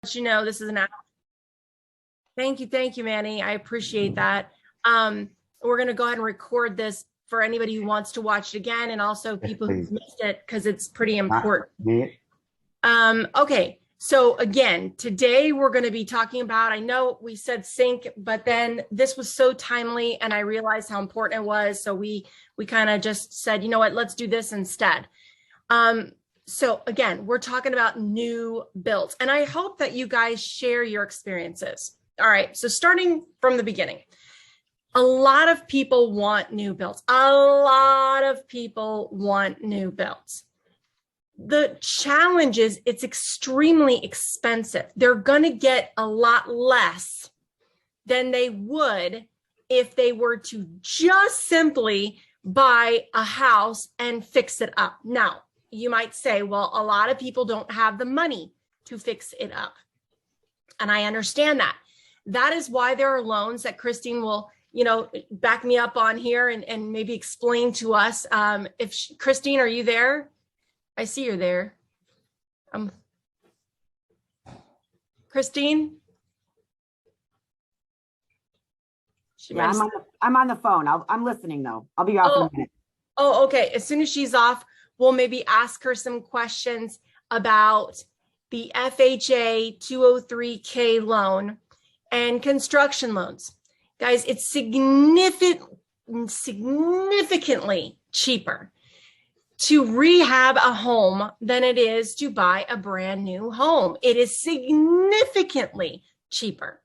This is an app. Thank you, Manny. I appreciate that. We're going to go ahead and record this for anybody who wants to watch it again, and also people who missed it, because it's pretty important. Okay, so again, today we're going to be talking about, I know we said sync, but then this was so timely and I realized how important it was. So we kind of just said, you know what, let's do this instead. So again, we're talking about new builds, and I hope that you guys share your experiences. All right, so starting from the beginning, a lot of people want new builds. A lot of people want new builds. The challenge is it's extremely expensive. They're going to get a lot less than they would if they were to just simply buy a house and fix it up. Now, you might say, well, a lot of people don't have the money to fix it up. And I understand that. That is why there are loans that Christine will, back me up on here and maybe explain to us. Christine, are you there? I see you're there. Christine? Yeah, I'm on the phone. I'm listening though. I'll be off in a minute. Oh, okay. As soon as she's off, we'll maybe ask her some questions about the FHA 203K loan and construction loans. Guys, it's significantly cheaper to rehab a home than it is to buy a brand new home. It is significantly cheaper.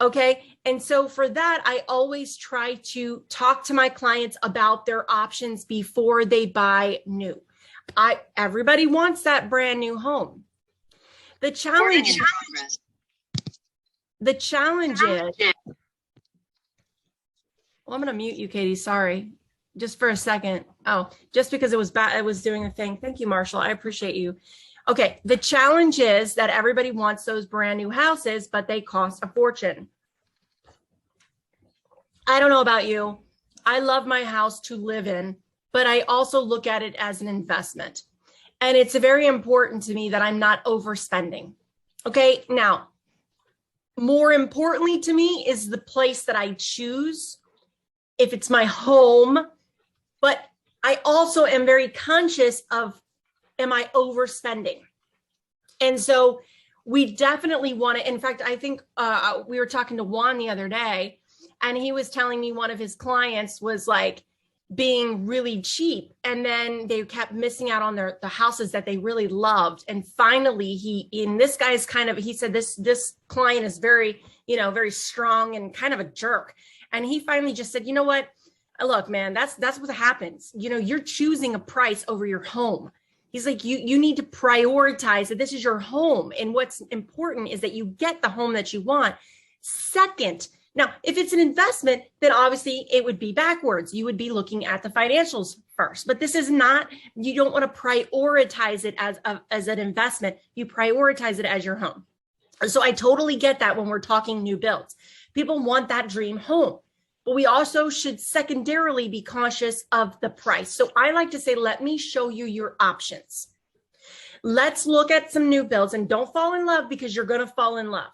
Okay. And so for that, I always try to talk to my clients about their options before they buy new. Everybody wants that brand new home. The challenge is, well, I'm going to mute you, Katie. Sorry. Just for a second. Oh, just because it was bad, I was doing a thing. Thank you, Marshall. I appreciate you. Okay. The challenge is that everybody wants those brand new houses, but they cost a fortune. I don't know about you. I love my house to live in, but I also look at it as an investment. And it's very important to me that I'm not overspending. Okay. Now, more importantly to me is the place that I choose, if it's my home, but I also am very conscious of, am I overspending? And so we definitely want to, in fact, I think we were talking to Juan the other day, and he was telling me one of his clients was like being really cheap, and then they kept missing out on the houses that they really loved. And finally, he said this client is very, very strong and kind of a jerk. And he finally just said, you know what? Look, man, that's what happens. You're choosing a price over your home. He's like, you need to prioritize that this is your home. And what's important is that you get the home that you want. Second, now, if it's an investment, then obviously it would be backwards. You would be looking at the financials first, but this is not, you don't want to prioritize it as an investment. You prioritize it as your home. So I totally get that when we're talking new builds. People want that dream home, but we also should secondarily be conscious of the price. So I like to say, let me show you your options. Let's look at some new builds, and don't fall in love, because you're going to fall in love.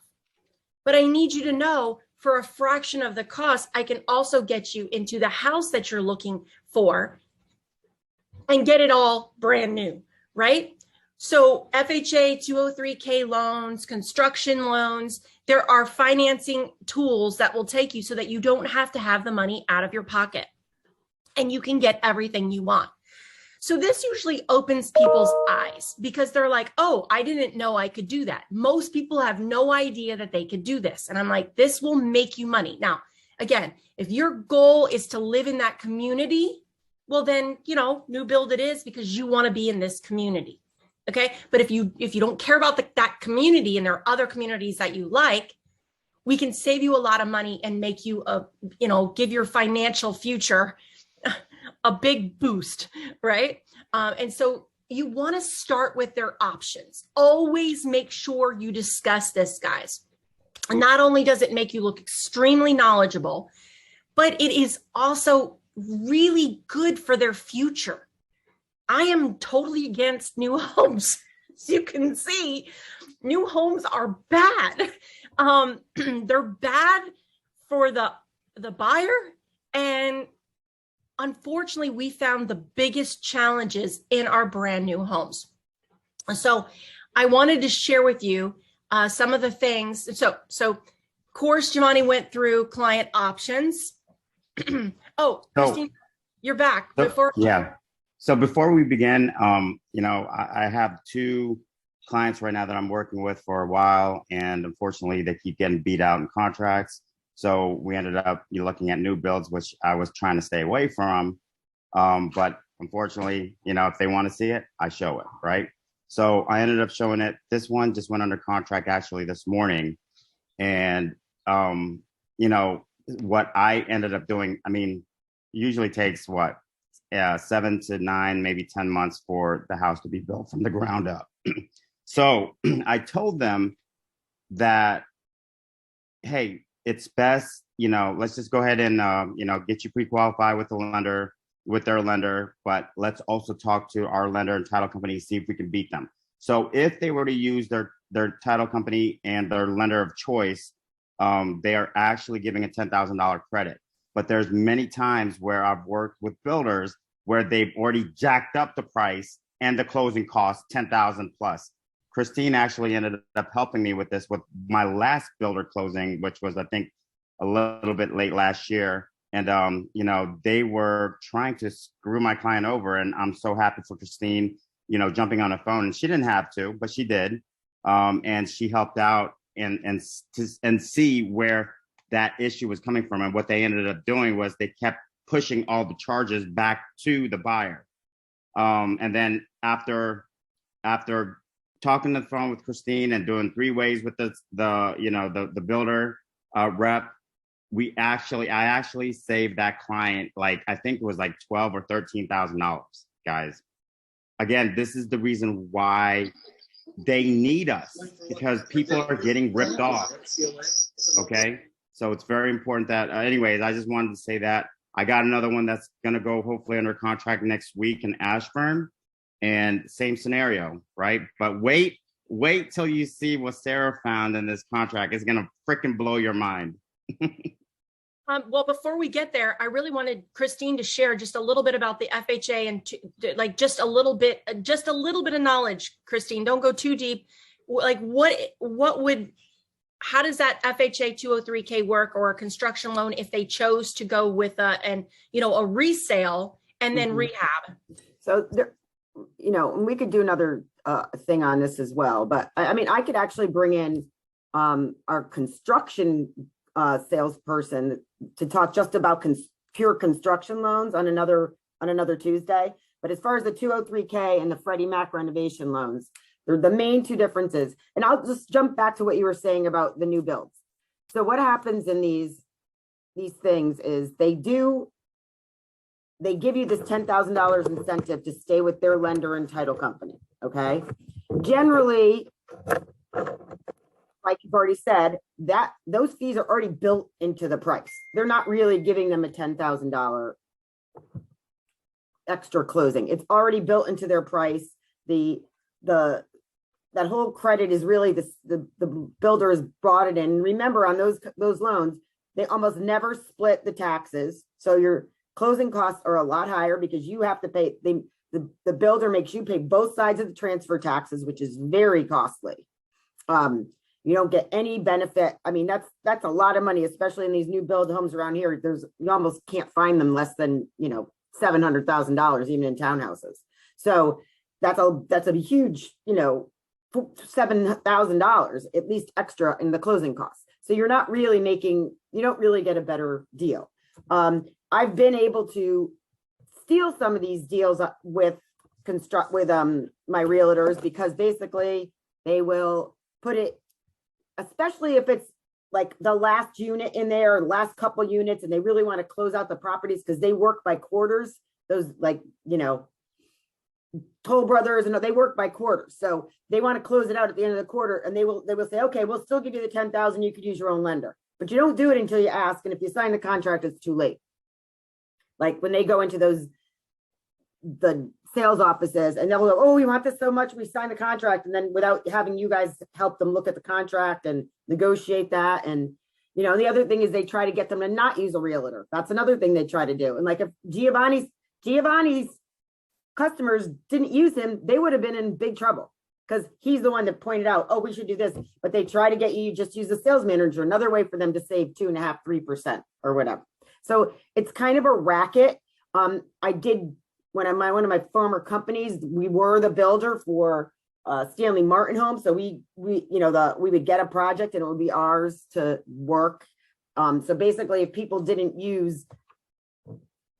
But I need you to know, for a fraction of the cost, I can also get you into the house that you're looking for and get it all brand new, right? So FHA 203K loans, construction loans, there are financing tools that will take you so that you don't have to have the money out of your pocket, and you can get everything you want. So this usually opens people's eyes, because they're like, oh, I didn't know I could do that. Most people have no idea that they could do this. And I'm like, this will make you money. Now, again, if your goal is to live in that community, well then, new build it is, because you want to be in this community. Okay. But if you don't care about that community, and there are other communities that you like, we can save you a lot of money and make you give your financial future a big boost, right? And so you want to start with their options. Always make sure you discuss this, guys. Not only does it make you look extremely knowledgeable, but it is also really good for their future. I am totally against new homes, as you can see. new homes are bad. They're bad for the buyer. And unfortunately, we found the biggest challenges in our brand new homes. So I wanted to share with you some of the things. So of course, Giovanni went through client options. Oh, Christine, you're back. So before we begin, I have two clients right now that I'm working with for a while, and unfortunately, they keep getting beat out in contracts. So we ended up looking at new builds, which I was trying to stay away from. But unfortunately, if they want to see it, I show it, right? So I ended up showing it. This one just went under contract actually this morning. And, what I ended up doing, usually takes 7 to 9, maybe 10 months for the house to be built from the ground up. So I told them that, hey, it's best, let's just go ahead and, get you pre-qualified with their lender, but let's also talk to our lender and title company, see if we can beat them. So if they were to use their title company and their lender of choice, they are actually giving a $10,000 credit. But there's many times where I've worked with builders where they've already jacked up the price and the closing costs 10,000 plus. Christine actually ended up helping me with this with my last builder closing, which was, I think, a little bit late last year. And, they were trying to screw my client over. And I'm so happy for Christine, jumping on the phone. And she didn't have to, but she did. And she helped out and see where that issue was coming from. And what they ended up doing was they kept pushing all the charges back to the buyer. And then after talking on the phone with Christine and doing 3 ways with the builder rep, I actually saved that client, I think it was like $12,000 or $13,000, guys. Again, this is the reason why they need us, because people are getting ripped off. Okay. So it's very important that, anyways, I just wanted to say that. I got another one that's going to go hopefully under contract next week in Ashburn, and same scenario, right? But wait till you see what Sarah found in this contract. It's going to freaking blow your mind. Well, before we get there, I really wanted Christine to share just a little bit about the FHA and just a little bit of knowledge. Christine, don't go too deep. How does that FHA 203K work, or a construction loan if they chose to go with a resale and then rehab? So there, and we could do another thing on this as well. But I could actually bring in our construction salesperson to talk just about pure construction loans on another Tuesday. But as far as the 203K and the Freddie Mac renovation loans, they're the main two differences. And I'll just jump back to what you were saying about the new builds. So what happens in these things is they give you this $10,000 incentive to stay with their lender and title company. Okay. Generally, like you've already said, that those fees are already built into the price. They're not really giving them a $10,000 extra closing. It's already built into their price. That whole credit is really the builder has brought it in. Remember, on those loans, they almost never split the taxes. So your closing costs are a lot higher because you have to pay, the builder makes you pay both sides of the transfer taxes, which is very costly. You don't get any benefit. That's a lot of money, especially in these new build homes around here. You almost can't find them less than, $700,000, even in townhouses. So that's a huge, $7,000 at least extra in the closing costs. So you don't really get a better deal. I've been able to steal some of these deals with my realtors, because basically they will put it, especially if it's like the last unit in there, or the last couple units, and they really want to close out the properties because they work by quarters. Those Toll Brothers, and they work by quarters. So they want to close it out at the end of the quarter, and they will say, okay, we'll still give you the 10,000. You could use your own lender, but you don't do it until you ask. And if you sign the contract, it's too late. Like when they go into the sales offices, and they'll go, oh, we want this so much, we signed the contract, and then without having you guys help them look at the contract and negotiate that. And the other thing is they try to get them to not use a realtor. That's another thing they try to do. And like if Giovanni's customers didn't use him, they would have been in big trouble, because he's the one that pointed out, oh, we should do this. But they try to get you just use a sales manager, another way for them to save 2.5%, 3% or whatever. So it's kind of a racket. I did one of my former companies, we were the builder for Stanley Martin Homes. So we would get a project and it would be ours to work. So basically, if people didn't use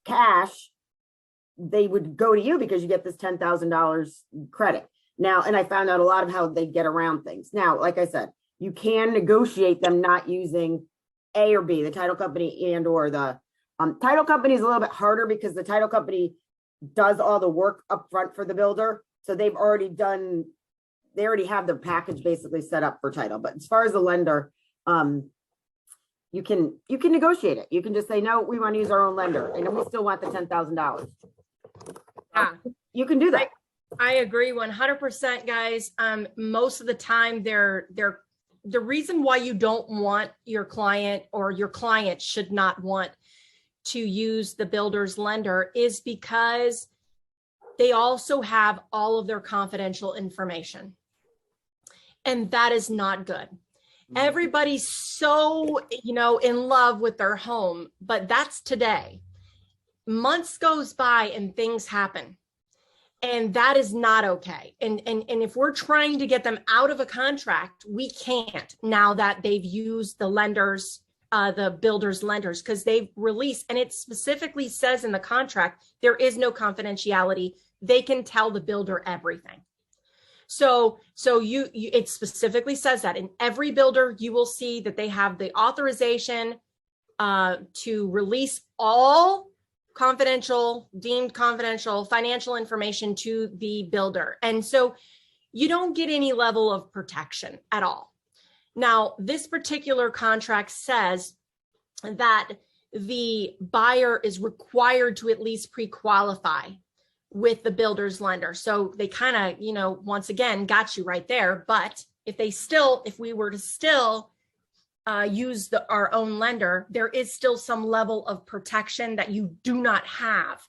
cash, they would go to you because you get this $10,000 credit. Now, and I found out a lot of how they get around things. Now, like I said, you can negotiate them not using A or B, the title company and or the title company is a little bit harder because the title company does all the work up front for the builder. So they already have the package basically set up for title. But as far as the lender, you can negotiate it. You can just say, no, we want to use our own lender, and we still want the $10,000. Yeah, you can do that. I agree 100%, guys. Most of the time, the reason why you don't want your client, or your client should not want to use the builder's lender, is because they also have all of their confidential information. And that is not good. Everybody's so, in love with their home, but that's today. Months goes by and things happen. And that is not okay. And if we're trying to get them out of a contract, we can't, now that they've used the lenders, the builder's lenders, because they've released, and it specifically says in the contract, there is no confidentiality. They can tell the builder everything. So it specifically says that in every builder, you will see that they have the authorization to release all deemed confidential financial information to the builder. And so you don't get any level of protection at all. Now, this particular contract says that the buyer is required to at least pre-qualify with the builder's lender. So they kind of, once again, got you right there. But if we were to still use our own lender, there is still some level of protection that you do not have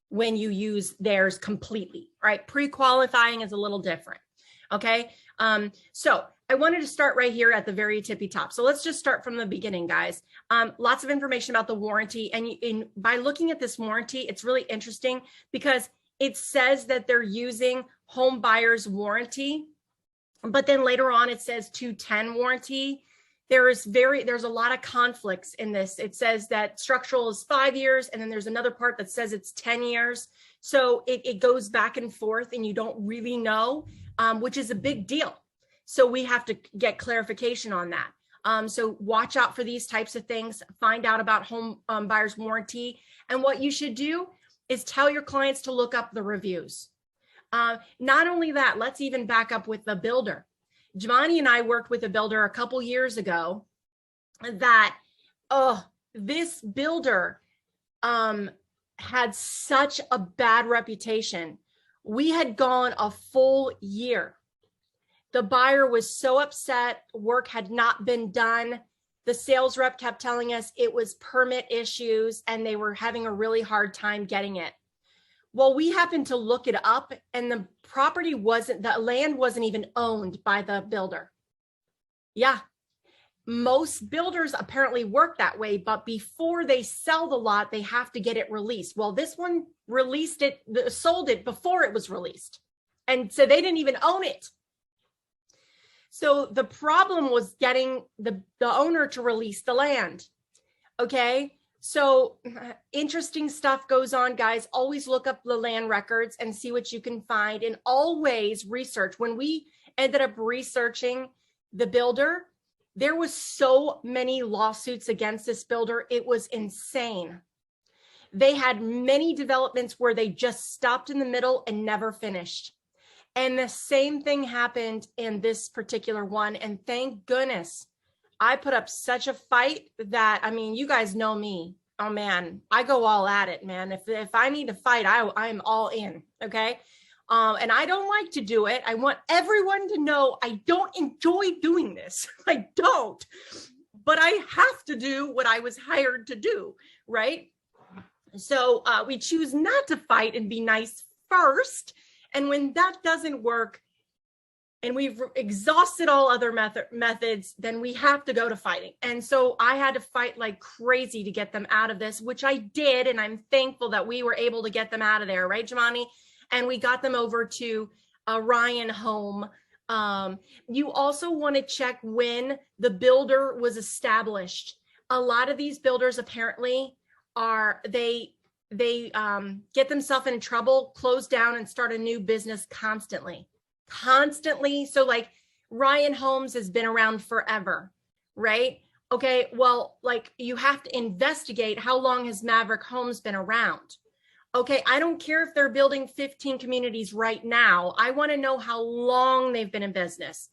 when you use theirs completely, right? Pre-qualifying is a little different. Okay. So I wanted to start right here at the very tippy top. So let's just start from the beginning, guys. Lots of information about the warranty. And by looking at this warranty, it's really interesting because it says that they're using home buyer's warranty, but then later on it says 210 warranty. There's a lot of conflicts in this. It says that structural is 5 years, and then there's another part that says it's 10 years. So it goes back and forth, and you don't really know, which is a big deal. So we have to get clarification on that. So watch out for these types of things. Find out about home buyer's warranty. And what you should do is tell your clients to look up the reviews. Not only that, let's even back up with the builder. Giovanni and I worked with a builder a couple years ago that, this builder had such a bad reputation. We had gone a full year. The buyer was so upset, work had not been done. The sales rep kept telling us it was permit issues and they were having a really hard time getting it. Well, we happened to look it up, and the land wasn't even owned by the builder. Yeah. Most builders apparently work that way, but before they sell the lot, they have to get it released. Well, this one sold it before it was released. And so they didn't even own it. So the problem was getting the owner to release the land. Okay. So interesting stuff goes on, guys. Always look up the land records and see what you can find, and always research. When we ended up researching the builder, there was so many lawsuits against this builder. It was insane. They had many developments where they just stopped in the middle and never finished. And the same thing happened in this particular one. And thank goodness I put up such a fight that, you guys know me. oh man, I go all at it, man. If I need to fight, I'm all in. Okay. And I don't like to do it. I want everyone to know I don't enjoy doing this. I don't, but I have to do what I was hired to do. Right. So we choose not to fight and be nice first. And when that doesn't work, and we've exhausted all other methods, then we have to go to fighting. And so I had to fight like crazy to get them out of this, which I did. And I'm thankful that we were able to get them out of there. Right, Jamani? And we got them over to a Ryan home. You also want to check when the builder was established. A lot of these builders apparently they get themselves in trouble, close down, and start a new business constantly. So like Ryan Homes has been around forever, right? Okay, well, like you have to investigate how long has Maverick Homes been around. Okay, I don't care if they're building 15 communities right now. I want to know how long they've been in business.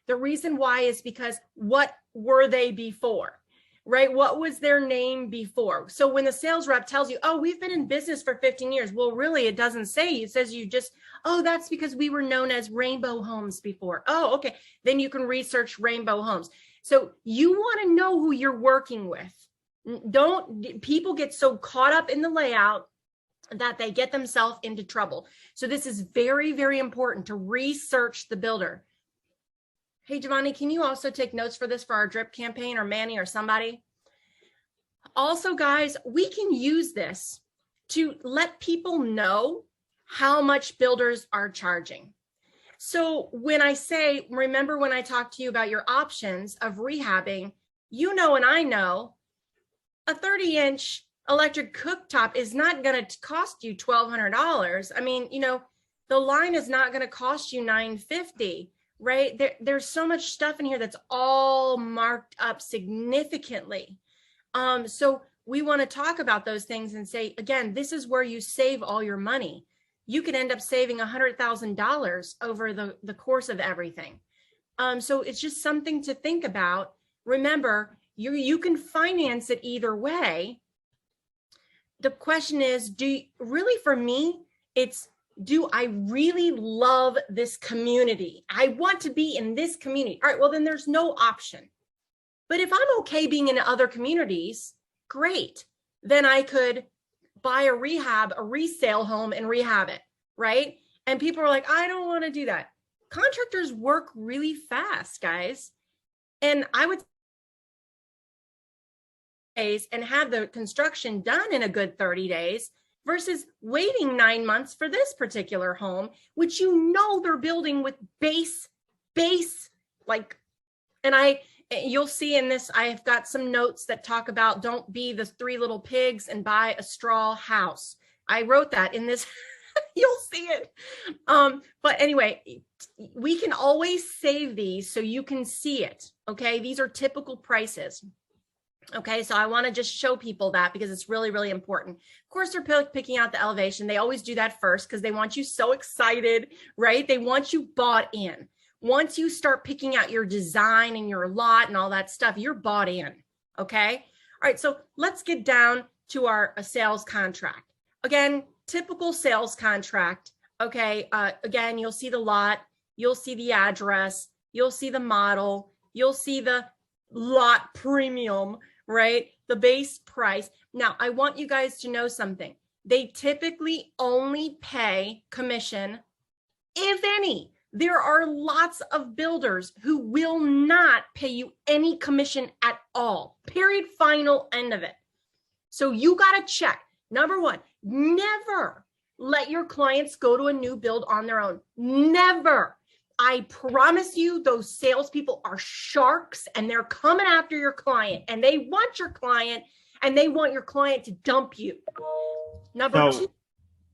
The reason why is because what were they before? Right? What was their name before? So when the sales rep tells you, oh, we've been in business for 15 years. Well, really, it doesn't say. It says you just, oh, that's because we were known as Rainbow Homes before. Oh, okay. Then you can research Rainbow Homes. So you want to know who you're working with. People get so caught up in the layout that they get themselves into trouble. So this is very, very important to research the builder. Hey, Giovanni, can you also take notes for this for our drip campaign, or Manny or somebody? Also, guys, we can use this to let people know how much builders are charging. So when I say, remember when I talked to you about your options of rehabbing, you know, and I know a 30-inch electric cooktop is not going to cost you $1,200. I mean, you know, the line is not going to cost you $950. Right? There's so much stuff in here that's all marked up significantly. So we want to talk about those things and say, again, this is where you save all your money. You could end up saving $100,000 over the course of everything. So it's just something to think about. Remember, you can finance it either way. The question is, for me, it's, do I really love this community? I want to be in this community. All right, well, then there's no option. But if I'm okay being in other communities, great. Then I could buy a resale home and rehab it, right? And people are like, I don't want to do that. Contractors work really fast, guys. And I would say and have the construction done in a good 30 days versus waiting 9 months for this particular home, which you know they're building with base, like, and you'll see in this, I've got some notes that talk about don't be the three little pigs and buy a straw house. I wrote that in this, you'll see it. But anyway, we can always save these so you can see it, okay? These are typical prices. Okay, so I want to just show people that because it's really, really important. Of course, they're picking out the elevation. They always do that first because they want you so excited, right? They want you bought in. Once you start picking out your design and your lot and all that stuff, you're bought in, okay? All right, so let's get down to our sales contract. Again, typical sales contract, okay? Again, you'll see the lot, you'll see the address, you'll see the model, you'll see the lot premium, right? The base price. Now, I want you guys to know something. They typically only pay commission, if any. There are lots of builders who will not pay you any commission at all. Period, final, end of it. So you got to check. Number one, never let your clients go to a new build on their own. Never. I promise you, those salespeople are sharks and they're coming after your client and they want your client and they want your client to dump you. Number two.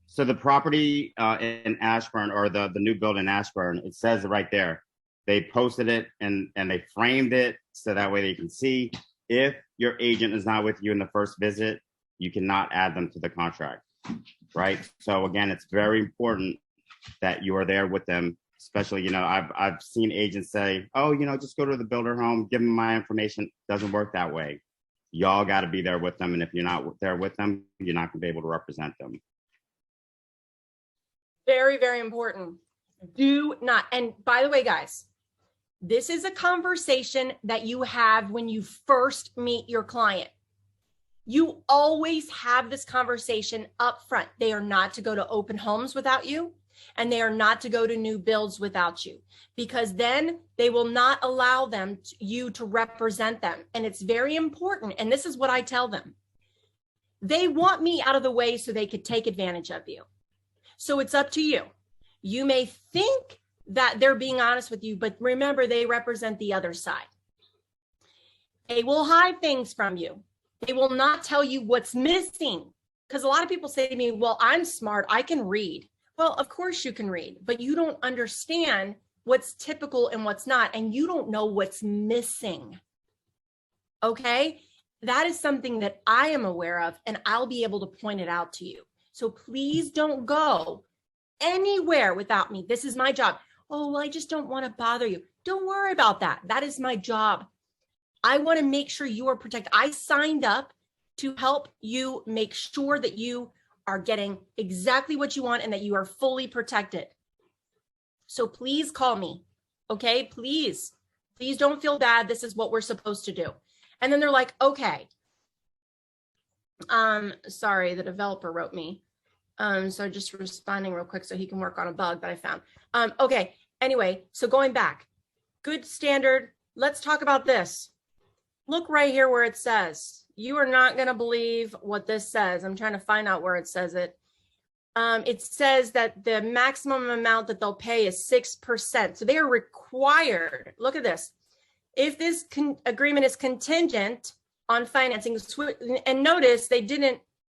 So the property in Ashburn, or the new build in Ashburn, it says it right there. They posted it and they framed it so that way they can see. If your agent is not with you in the first visit, you cannot add them to the contract, right? So again, it's very important that you are there with them. Especially, you know, I've seen agents say, oh, you know, just go to the builder home, give them my information. Doesn't work that way. y'all got to be there with them. And if you're not there with them, you're not going to be able to represent them. Very, very important. Do not. And by the way, guys, this is a conversation that you have when you first meet your client. You always have this conversation up front. They are not to go to open homes without you, and they are not to go to new builds without you, because then they will not allow you to represent them. And it's very important. And this is what I tell them. They want me out of the way so they could take advantage of you. So it's up to you. You may think that they're being honest with you, but remember, they represent the other side. They will hide things from you. They will not tell you what's missing. Because a lot of people say to me, well, I'm smart, I can read. Well, of course you can read, but you don't understand what's typical and what's not, and you don't know what's missing. Okay? That is something that I am aware of, and I'll be able to point it out to you. So please don't go anywhere without me. This is my job. Oh, well, I just don't want to bother you. Don't worry about that. That is my job. I want to make sure you are protected. I signed up to help you make sure that you are getting exactly what you want and that you are fully protected. So please call me. Okay, please don't feel bad. This is what we're supposed to do. And then they're like, okay. Sorry, the developer wrote me. So just responding real quick so he can work on a bug that I found. Okay, anyway, so going back, good standard. Let's talk about this. Look right here where it says, you are not going to believe what this says. I'm trying to find out where it says it. It says that the maximum amount that they'll pay is 6%. So they are required. Look at this. If this agreement is contingent on financing, and notice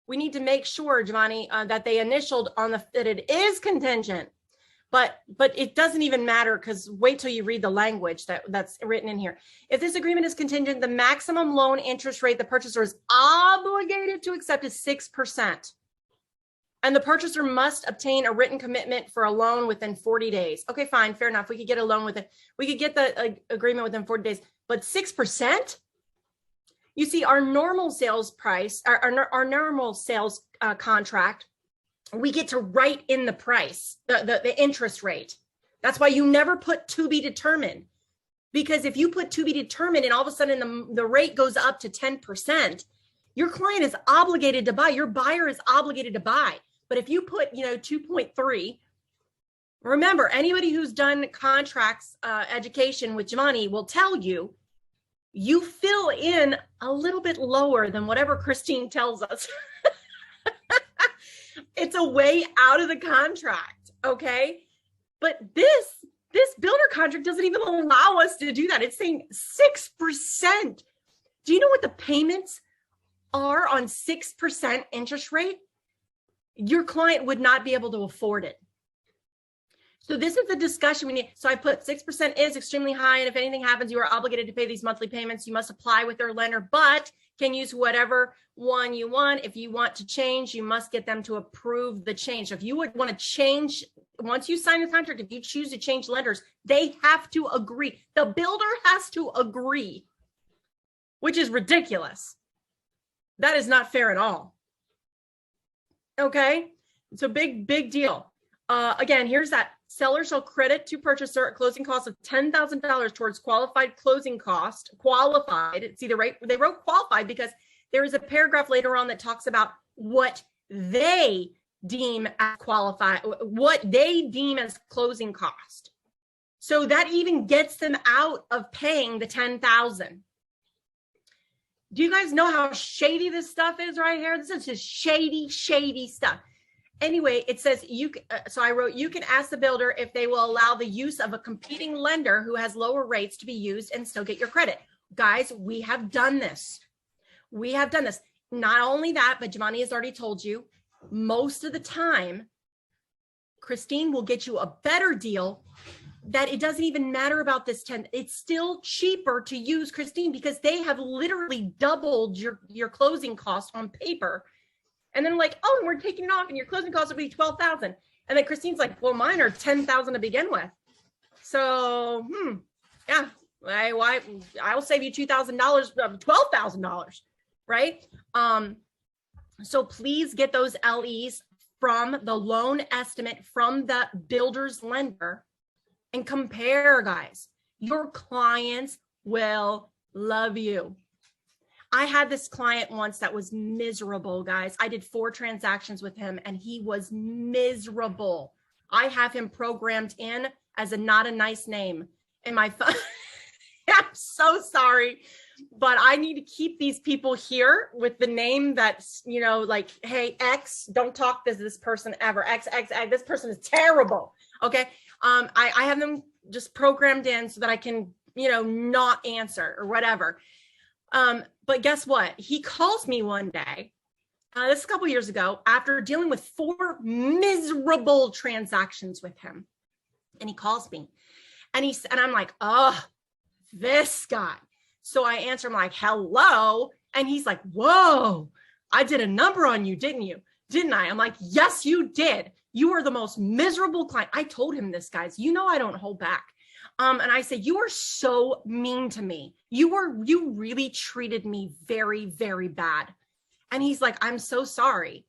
we need to make sure, Giovanni, that they initialed on that it is contingent, but it doesn't even matter, because wait till you read the language that's written in here. If this agreement is contingent, the maximum loan interest rate the purchaser is obligated to accept is 6%. And the purchaser must obtain a written commitment for a loan within 40 days. Okay, fine, fair enough. We could get a loan we could get the agreement within 40 days, but 6%? You see, our normal sales price, our normal sales contract, we get to write in the price, the interest rate. That's why you never put to be determined. Because if you put to be determined and all of a sudden the rate goes up to 10%, your client is obligated to buy, your buyer is obligated to buy. But if you put, 2.3, remember, anybody who's done contracts education with Giovanni will tell you, you fill in a little bit lower than whatever Christine tells us. It's a way out of the contract, okay? But this builder contract doesn't even allow us to do that. It's saying 6%. Do you know what the payments are on 6% interest rate? Your client would not be able to afford it. So this is the discussion we need. So I put 6% is extremely high, and if anything happens, you are obligated to pay these monthly payments. You must apply with their lender, but can use whatever one you want. If you want to change, you must get them to approve the change. So if you would want to change, once you sign the contract, if you choose to change lenders, they have to agree. The builder has to agree, which is ridiculous. That is not fair at all. Okay, it's a big deal. Again, here's that. Seller shall credit to purchaser a closing cost of $10,000 towards qualified closing cost. Qualified. See the rate, they wrote qualified because there is a paragraph later on that talks about what they deem as qualified, what they deem as closing cost. So that even gets them out of paying the $10,000. Do you guys know how shady this stuff is right here? This is just shady stuff. Anyway, it says so I wrote, you can ask the builder if they will allow the use of a competing lender who has lower rates to be used and still get your credit. Guys, we have done this. Not only that, but Giovanni has already told you, most of the time, Christine will get you a better deal that it doesn't even matter about this 10. It's still cheaper to use Christine because they have literally doubled your closing cost on paper. And then like, oh, we're taking it off and your closing costs will be $12,000. And then Christine's like, well, mine are $10,000 to begin with. So, yeah, I'll save you $2,000, $12,000. right? So please get those LEs from the loan estimate from the builder's lender and compare, guys. Your clients will love you. I had this client once that was miserable, guys. I did 4 transactions with him and he was miserable. I have him programmed in as a not a nice name in my phone. I'm so sorry, but I need to keep these people here with the name that's, you know, like, hey, X, don't talk to this person ever. X, this person is terrible. Okay. I have them just programmed in so that I can, you know, not answer or whatever. But guess what? He calls me one day, this is a couple years ago, after dealing with 4 miserable transactions with him. And he calls me and I'm like, oh, this guy. So I answer him like, hello. And he's like, whoa, I did a number on you, didn't you? Didn't I? I'm like, yes, you did. You are the most miserable client. I told him this, guys, you know, I don't hold back. And I said, you are so mean to me. You really treated me very, very bad. And he's like, I'm so sorry.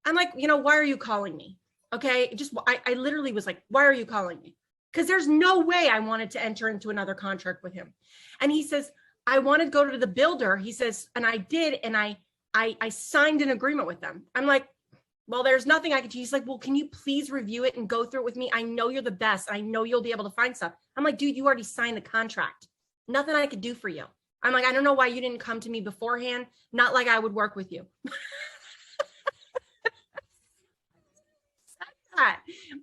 I'm like, you know, why are you calling me? Okay. I literally was like, why are you calling me? Because there's no way I wanted to enter into another contract with him. And he says, I wanted to go to the builder. He says, and I did. And I signed an agreement with them. I'm like, well, there's nothing I can do. He's like, well, can you please review it and go through it with me? I know you're the best. I know you'll be able to find stuff. I'm like, dude, you already signed the contract. Nothing I could do for you. I'm like, I don't know why you didn't come to me beforehand. Not like I would work with you.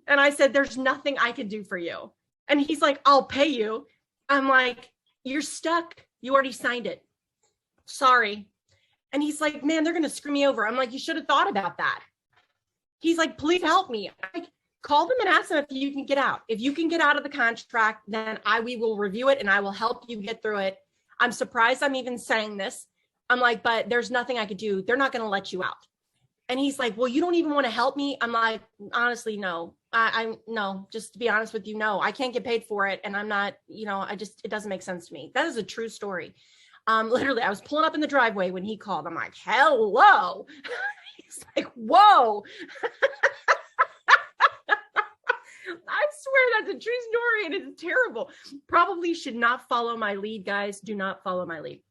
And I said, there's nothing I can do for you. And he's like, I'll pay you. I'm like, you're stuck. You already signed it. Sorry. And he's like, man, they're going to screw me over. I'm like, you should have thought about that. He's like, please help me. I call them and ask them if you can get out. If you can get out of the contract, then we will review it and I will help you get through it. I'm surprised I'm even saying this. I'm like, but there's nothing I could do. They're not going to let you out. And he's like, well, you don't even want to help me. I'm like, honestly, no, no, just to be honest with you, no, I can't get paid for it. And I'm not, you know, it doesn't make sense to me. That is a true story. Literally, I was pulling up in the driveway when he called. I'm like, hello. He's like, whoa. I swear that's a true story and it's terrible. Probably should not follow my lead, guys. Do not follow my lead.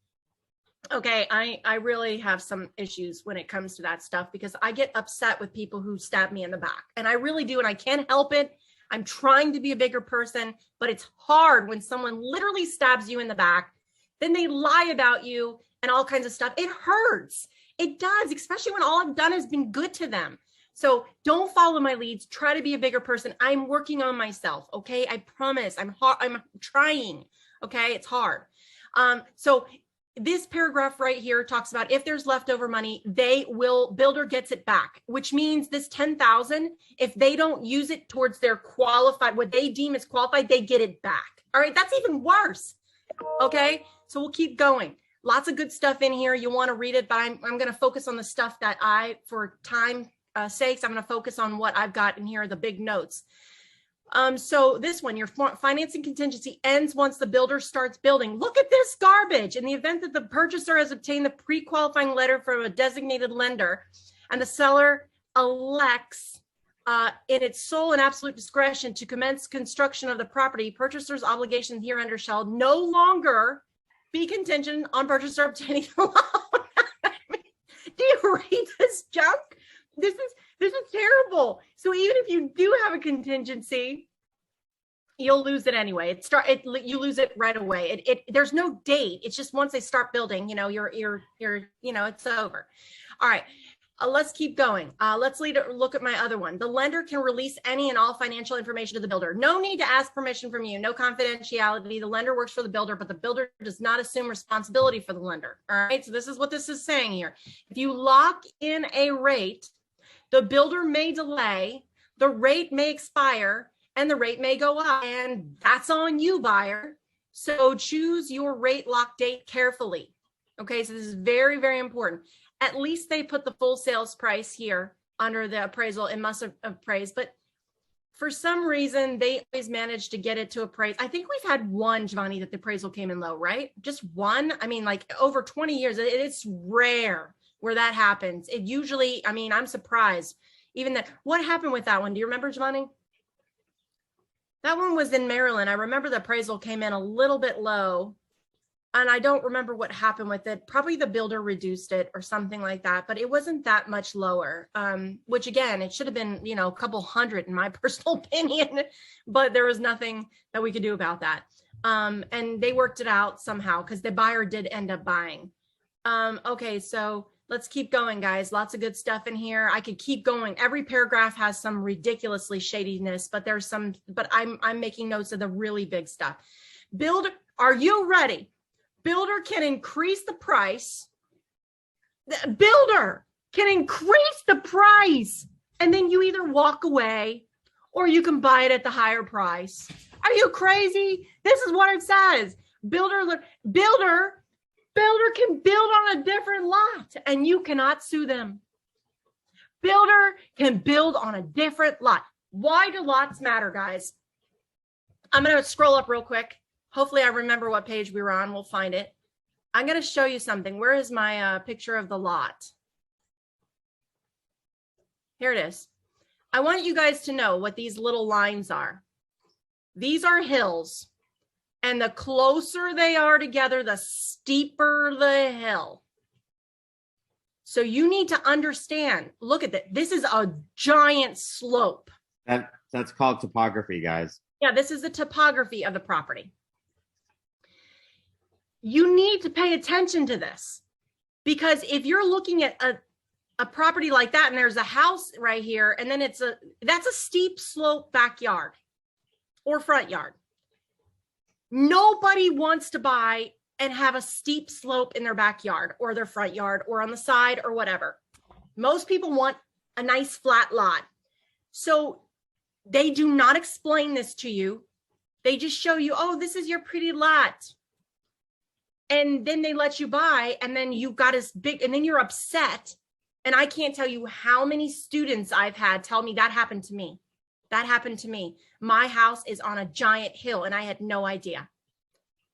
Okay, I really have some issues when it comes to that stuff because I get upset with people who stab me in the back. And I really do, and I can't help it. I'm trying to be a bigger person, but it's hard when someone literally stabs you in the back. Then they lie about you and all kinds of stuff. It hurts. It does, especially when all I've done has been good to them. So don't follow my leads. Try to be a bigger person. I'm working on myself. Okay, I promise. I'm trying. Okay, it's hard. So this paragraph right here talks about if there's leftover money, builder gets it back, which means this 10,000, if they don't use it towards their qualified, what they deem as qualified, they get it back. All right, that's even worse. Okay, so we'll keep going. Lots of good stuff in here. You want to read it, but I'm going to focus on the stuff that for time sakes, I'm going to focus on what I've got in here, the big notes. So this one, your financing contingency ends once the builder starts building. Look at this garbage. In the event that the purchaser has obtained the pre-qualifying letter from a designated lender and the seller elects in its sole and absolute discretion to commence construction of the property, purchaser's obligation hereunder shall no longer be contingent on purchaser obtaining the loan. I mean, do you read this junk? This is terrible. So even if you do have a contingency, you'll lose it anyway. You lose it right away. There's no date. It's just once they start building, you know, it's over. All right. Let's keep going. Let's look at my other one. The lender can release any and all financial information to the builder. No need to ask permission from you. No confidentiality. The lender works for the builder, but the builder does not assume responsibility for the lender. All right. So this is what this is saying here. If you lock in a rate, the builder may delay, the rate may expire, and the rate may go up. And that's on you, buyer. So choose your rate lock date carefully. Okay. So this is very, very important. At least they put the full sales price here under the appraisal. It must have appraised, but for some reason, they always manage to get it to appraise. I think we've had one, Giovanni, that the appraisal came in low, right? Just one. I mean, like over 20 years, it's rare where that happens. It usually, I mean, I'm surprised. Even that, what happened with that one? Do you remember, Giovanni? That one was in Maryland. I remember the appraisal came in a little bit low. And I don't remember what happened with it. Probably the builder reduced it or something like that, but it wasn't that much lower. Which again, it should have been, you know, a couple hundred in my personal opinion, but there was nothing that we could do about that. And they worked it out somehow because the buyer did end up buying. Okay, so let's keep going, guys. Lots of good stuff in here. I could keep going. Every paragraph has some ridiculously shadiness, but there's some, but I'm making notes of the really big stuff. Builder, are you ready? Builder can increase the price. The builder can increase the price. And then you either walk away or you can buy it at the higher price. Are you crazy? This is what it says. Builder can build on a different lot and you cannot sue them. Builder can build on a different lot. Why do lots matter, guys? I'm going to scroll up real quick. Hopefully I remember what page we were on. We'll find it. I'm going to show you something. Where is my picture of the lot? Here it is. I want you guys to know what these little lines are. These are hills. And the closer they are together, the steeper the hill. So you need to understand, look at that. This is a giant slope. That's called topography, guys. Yeah, this is the topography of the property. You need to pay attention to this because if you're looking at a property like that and there's a house right here and then that's a steep slope backyard or front yard. Nobody wants to buy and have a steep slope in their backyard or their front yard or on the side or whatever. Most people want a nice flat lot. So they do not explain this to you. They just show you, oh, this is your pretty lot. And then they let you buy and then you got this big, and then you're upset. And I can't tell you how many students I've had tell me that happened to me. That happened to me. My house is on a giant hill and I had no idea.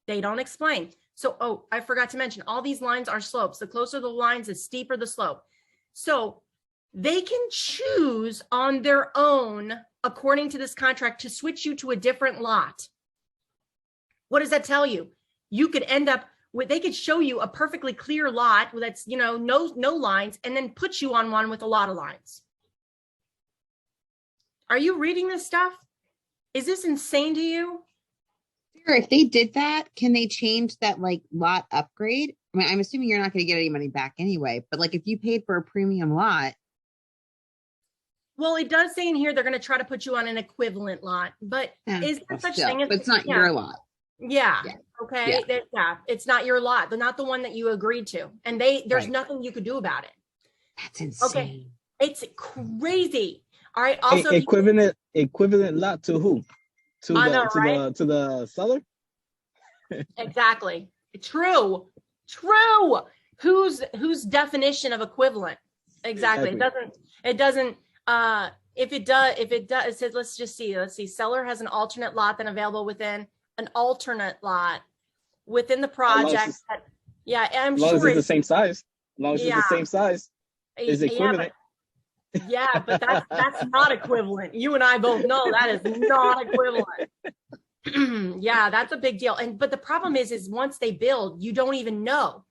They don't explain. So, oh, I forgot to mention, all these lines are slopes. The closer the lines, the steeper the slope. So they can choose on their own, according to this contract, to switch you to a different lot. What does that tell you? You could end up with, they could show you a perfectly clear lot that's, you know, no lines, and then put you on one with a lot of lines. Are you reading this stuff? Is this insane to you? Sarah, if they did that, can they change that like lot upgrade? I mean, I'm assuming you're not going to get any money back anyway, but like if you paid for a premium lot. Well, it does say in here they're going to try to put you on an equivalent lot, but is there such thing as, but it's not your lot. Yeah. Yeah. Okay. Yeah. It's not your lot. They're not the one that you agreed to. And there's nothing you could do about it. That's insane. Okay. It's crazy. All right. Also, equivalent lot to who? To the seller? Exactly. True. Whose definition of equivalent? Exactly. It doesn't, if it does, it says, let's see. Seller has an alternate lot then available within an alternate lot within the project. I'm as long sure as it's the same size. As long as it's the same size, is equivalent. Yeah, but that's not equivalent. You and I both know that is not equivalent. Yeah, that's a big deal. But the problem is once they build, you don't even know